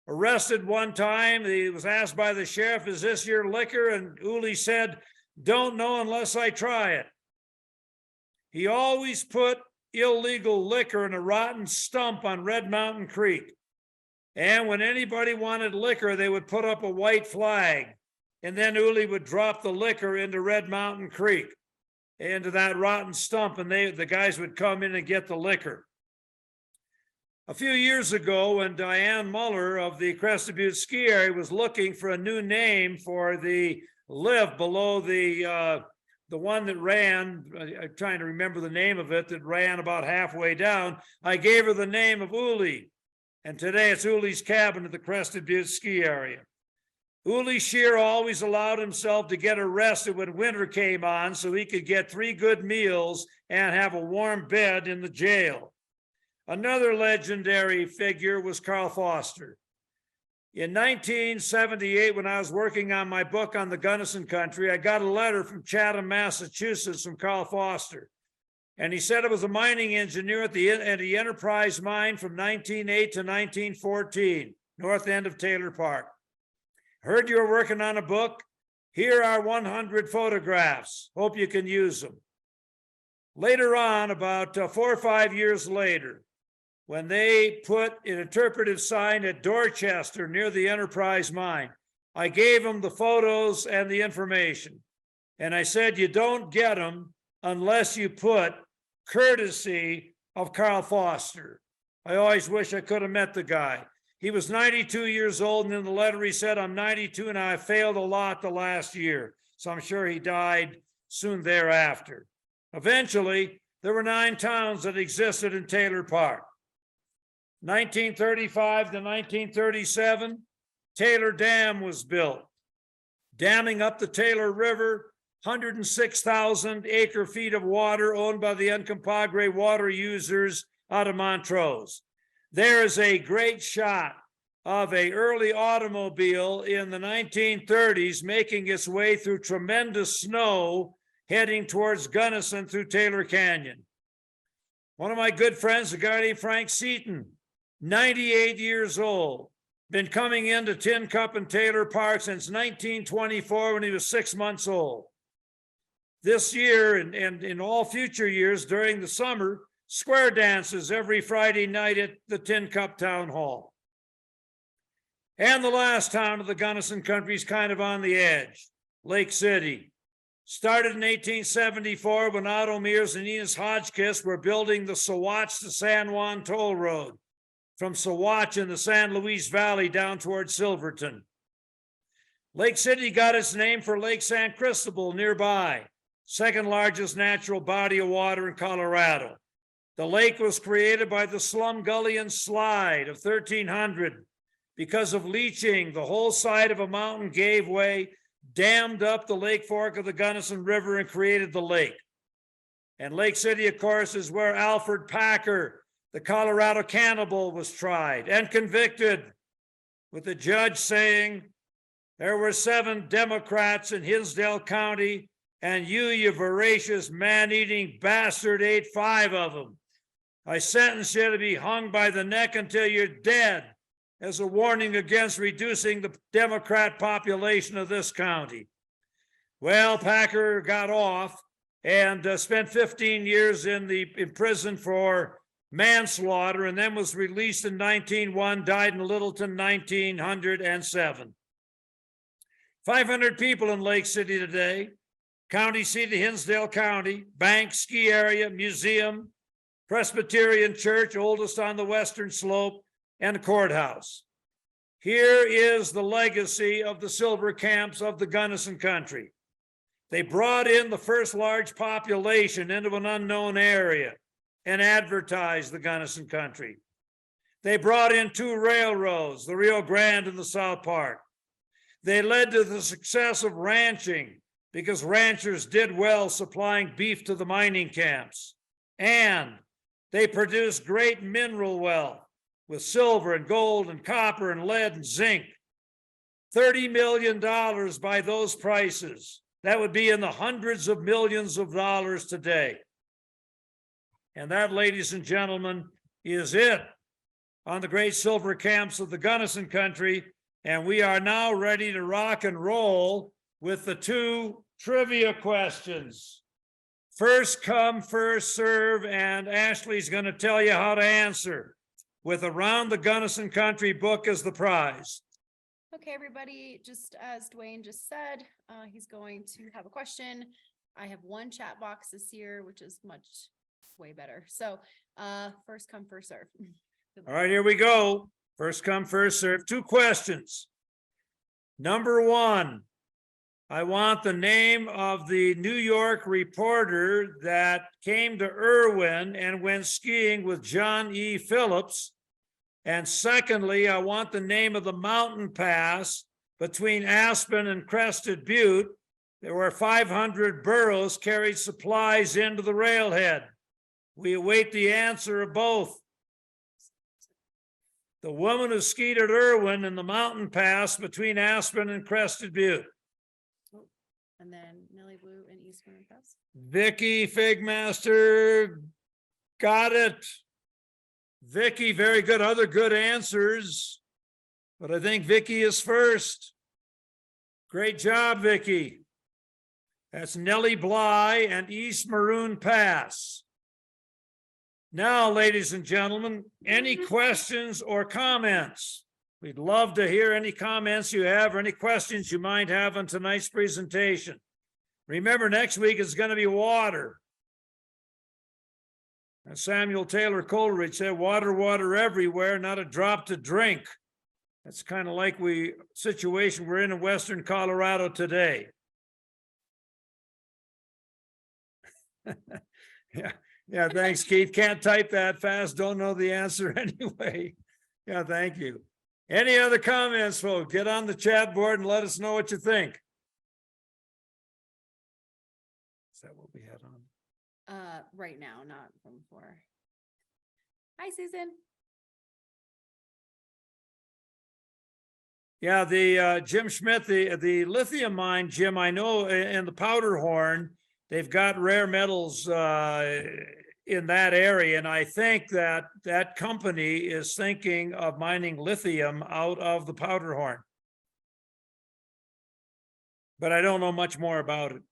[SPEAKER 2] Arrested one time, he was asked by the sheriff, "Is this your liquor?" And Uli said, "Don't know unless I try it." He always put illegal liquor in a rotten stump on Red Mountain Creek. And when anybody wanted liquor, they would put up a white flag. And then Uli would drop the liquor into Red Mountain Creek, into that rotten stump, and the guys would come in and get the liquor. A few years ago, when Diane Muller of the Crested Butte Ski Area was looking for a new name for the lift below the one that ran, I'm trying to remember the name of it, that ran about halfway down, I gave her the name of Uli. And today it's Uli's Cabin at the Crested Butte Ski Area. Uli Shear always allowed himself to get arrested when winter came on so he could get 3 good meals and have a warm bed in the jail. Another legendary figure was Carl Foster. In 1978, when I was working on my book on the Gunnison Country, I got a letter from Chatham, Massachusetts from Carl Foster. And he said it was a mining engineer at the Enterprise Mine from 1908 to 1914, north end of Taylor Park. Heard you were working on a book. Here are 100 photographs. Hope you can use them. Later on, about 4 or 5 years later, when they put an interpretive sign at Dorchester near the Enterprise Mine, I gave them the photos and the information. And I said, you don't get them unless you put courtesy of Carl Foster. I always wish I could have met the guy. He was 92 years old, and in the letter he said, I'm 92 and I failed a lot the last year. So I'm sure he died soon thereafter. Eventually, there were 9 towns that existed in Taylor Park. 1935 to 1937, Taylor Dam was built, damming up the Taylor River, 106,000 acre-feet of water owned by the Uncompahgre water users out of Montrose. There is a great shot of an early automobile in the 1930s making its way through tremendous snow heading towards Gunnison through Taylor Canyon. One of my good friends, a guy named Frank Seaton, 98 years old, been coming into Tin Cup and Taylor Park since 1924 when he was 6 months old. This year and in all future years during the summer, square dances every Friday night at the Tin Cup Town Hall. And the last town of the Gunnison Country is kind of on the edge, Lake City. Started in 1874 when Otto Mears and Enos Hotchkiss were building the Saguache to San Juan Toll Road. from Saguache in the San Luis Valley down towards Silverton. Lake City got its name for Lake San Cristobal nearby, second largest natural body of water in Colorado. The lake was created by the Slumgullion Slide of 1300. Because of leaching, the whole side of a mountain gave way, dammed up the lake fork of the Gunnison River, and created the lake. And Lake City, of course, is where Alfred Packer, the Colorado cannibal, was tried and convicted, with the judge saying, "There were 7 Democrats in Hinsdale County, and you voracious man-eating bastard, ate 5 of them. I sentence you to be hung by the neck until you're dead, as a warning against reducing the Democrat population of this county." Well, Packer got off and spent 15 years in prison for manslaughter, and then was released in 1901, died in Littleton 1907. 500 people in Lake City today. County seat of Hinsdale County, bank, ski area, museum, Presbyterian church, oldest on the western slope, and courthouse. Here is the legacy of the silver camps of the Gunnison Country. They brought in the first large population into an unknown area and advertised the Gunnison Country. They brought in 2 railroads, the Rio Grande and the South Park. They led to the success of ranching because ranchers did well supplying beef to the mining camps. And they produced great mineral wealth with silver and gold and copper and lead and zinc. $30 million by those prices. That would be in the hundreds of millions of dollars today. And that, ladies and gentlemen, is it on the great silver camps of the Gunnison Country. And we are now ready to rock and roll with the 2 trivia questions. First come, first serve, and Ashley's going to tell you how to answer, with Around the Gunnison Country book as the prize.
[SPEAKER 1] Okay, everybody, just as Duane just said, he's going to have a question. I have 1 chat box this year, which is way better. So first come, first serve.
[SPEAKER 2] All right, here we go. First come, first serve. 2 questions. Number 1, I want the name of the New York reporter that came to Irwin and went skiing with John E. Phillips. And secondly, I want the name of the mountain pass between Aspen and Crested Butte, where 500 burros carried supplies into the railhead. We await the answer of both. The woman who skied at Irwin and the mountain pass between Aspen and Crested Butte.
[SPEAKER 1] And then Nellie Blue and Eastman Pass.
[SPEAKER 2] Vicky Figmaster got it. Vicky, very good. Other good answers, but I think Vicky is first. Great job, Vicky. That's Nellie Bly and East Maroon Pass. Now, ladies and gentlemen, any questions or comments? We'd love to hear any comments you have or any questions you might have on tonight's presentation. Remember, next week is going to be water. As Samuel Taylor Coleridge said, water, water everywhere, not a drop to drink. That's kind of like situation we're in Western Colorado today. Yeah, thanks, Keith. Can't type that fast. Don't know the answer anyway. Yeah, thank you. Any other comments, folks? Get on the chat board and let us know what you think. Is that what we had on?
[SPEAKER 1] Right now, not from before. Hi, Susan.
[SPEAKER 2] Yeah, the Jim Schmidt, the lithium mine, Jim, I know in the Powderhorn, they've got rare metals in that area. And I think that company is thinking of mining lithium out of the Powderhorn. But I don't know much more about it.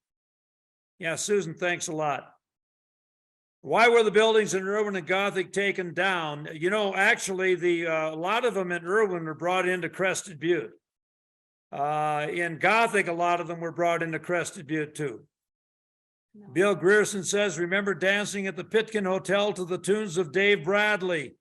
[SPEAKER 2] Yeah, Susan, thanks a lot. Why were the buildings in Irwin and Gothic taken down? You know, actually, a lot of them in Irwin were brought into Crested Butte. In Gothic, a lot of them were brought into Crested Butte too. No. Bill Grierson says, remember dancing at the Pitkin Hotel to the tunes of Dave Bradley.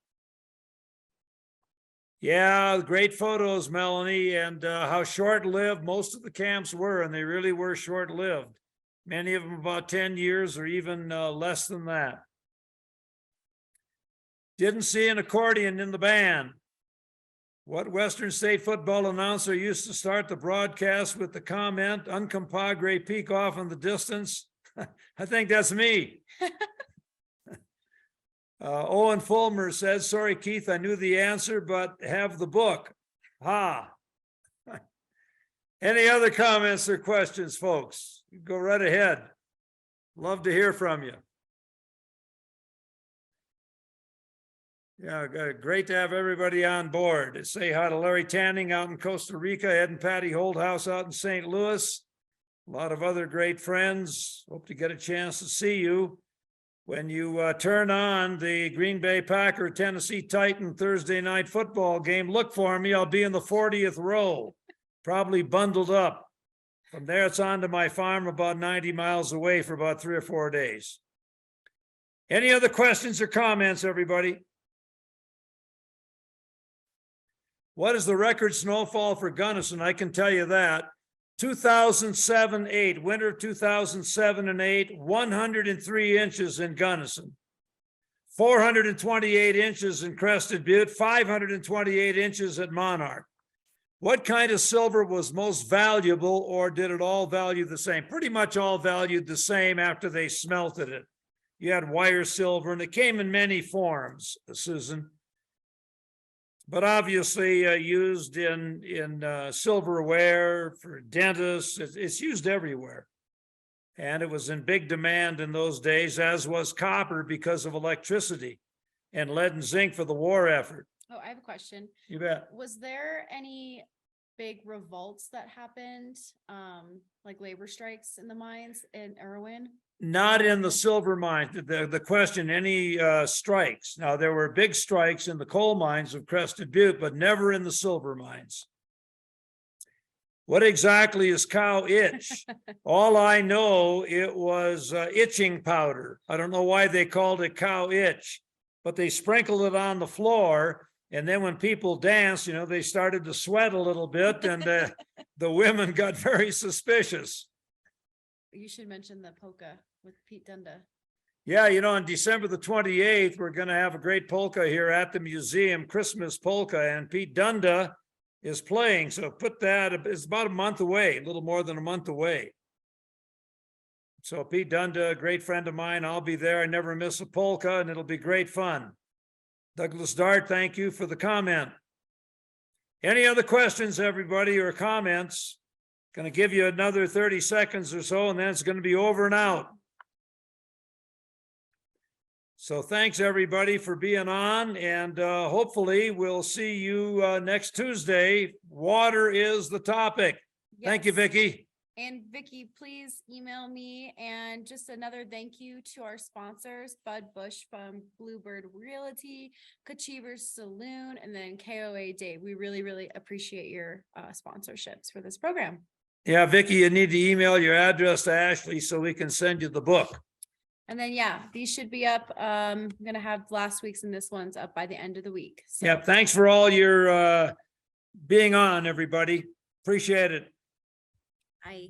[SPEAKER 2] Yeah, great photos, Melanie, and how short-lived most of the camps were, and they really were short-lived. Many of them about 10 years or even less than that. Didn't see an accordion in the band. What Western State football announcer used to start the broadcast with the comment, "Uncompadre, peek off in the distance"? I think that's me. Owen Fulmer says, "Sorry, Keith, I knew the answer, but have the book." Ha. Any other comments or questions, folks? Go right ahead. Love to hear from you. Yeah, great to have everybody on board. Say hi to Larry Tanning out in Costa Rica, Ed and Patty Holdhouse out in St. Louis. A lot of other great friends. Hope to get a chance to see you when you turn on the Green Bay Packer Tennessee Titan Thursday night football game. Look for me. I'll be in the 40th row, probably bundled up. From there, it's on to my farm about 90 miles away for about 3 or 4 days. Any other questions or comments, everybody? What is the record snowfall for Gunnison? I can tell you that. 2007-8, winter of 2007 and 8, 103 inches in Gunnison, 428 inches in Crested Butte, 528 inches at Monarch. What kind of silver was most valuable, or did it all value the same? Pretty much all valued the same after they smelted it. You had wire silver, and it came in many forms, Susan. But obviously used in silverware for dentists. It's used everywhere. And it was in big demand in those days, as was copper because of electricity, and lead and zinc for the war effort.
[SPEAKER 1] Oh, I have a question.
[SPEAKER 2] You bet.
[SPEAKER 1] Was there any big revolts that happened, like labor strikes in the mines in Irwin?
[SPEAKER 2] Not in the silver mine. The question, any strikes. Now, there were big strikes in the coal mines of Crested Butte, but never in the silver mines. What exactly is cow itch? All I know, it was itching powder. I don't know why they called it cow itch, but they sprinkled it on the floor. And then when people danced, you know, they started to sweat a little bit, and the women got very suspicious.
[SPEAKER 1] You should mention the polka with Pete Dunda.
[SPEAKER 2] Yeah, you know, on December the 28th, we're going to have a great polka here at the museum, Christmas polka, and Pete Dunda is playing. So put that, it's about a month away, a little more than a month away. So Pete Dunda, a great friend of mine, I'll be there. I never miss a polka, and it'll be great fun. Douglas Dart, thank you for the comment. Any other questions, everybody, or comments? Going to give you another 30 seconds or so, and then it's going to be over and out. So thanks, everybody, for being on, and hopefully we'll see you next Tuesday. Water is the topic. Yes. Thank you, Vicki.
[SPEAKER 1] And Vicki, please email me. And just another thank you to our sponsors, Bud Bush from Bluebird Realty, Kachiver's Saloon, and then KOA Dave. We really, really appreciate your sponsorships for this program.
[SPEAKER 2] Yeah, Vicki, you need to email your address to Ashley so we can send you the book.
[SPEAKER 1] And then, yeah, these should be up. I'm going to have last week's and this one's up by the end of the week. So.
[SPEAKER 2] Yeah, thanks for all your being on, everybody. Appreciate it.
[SPEAKER 1] Bye.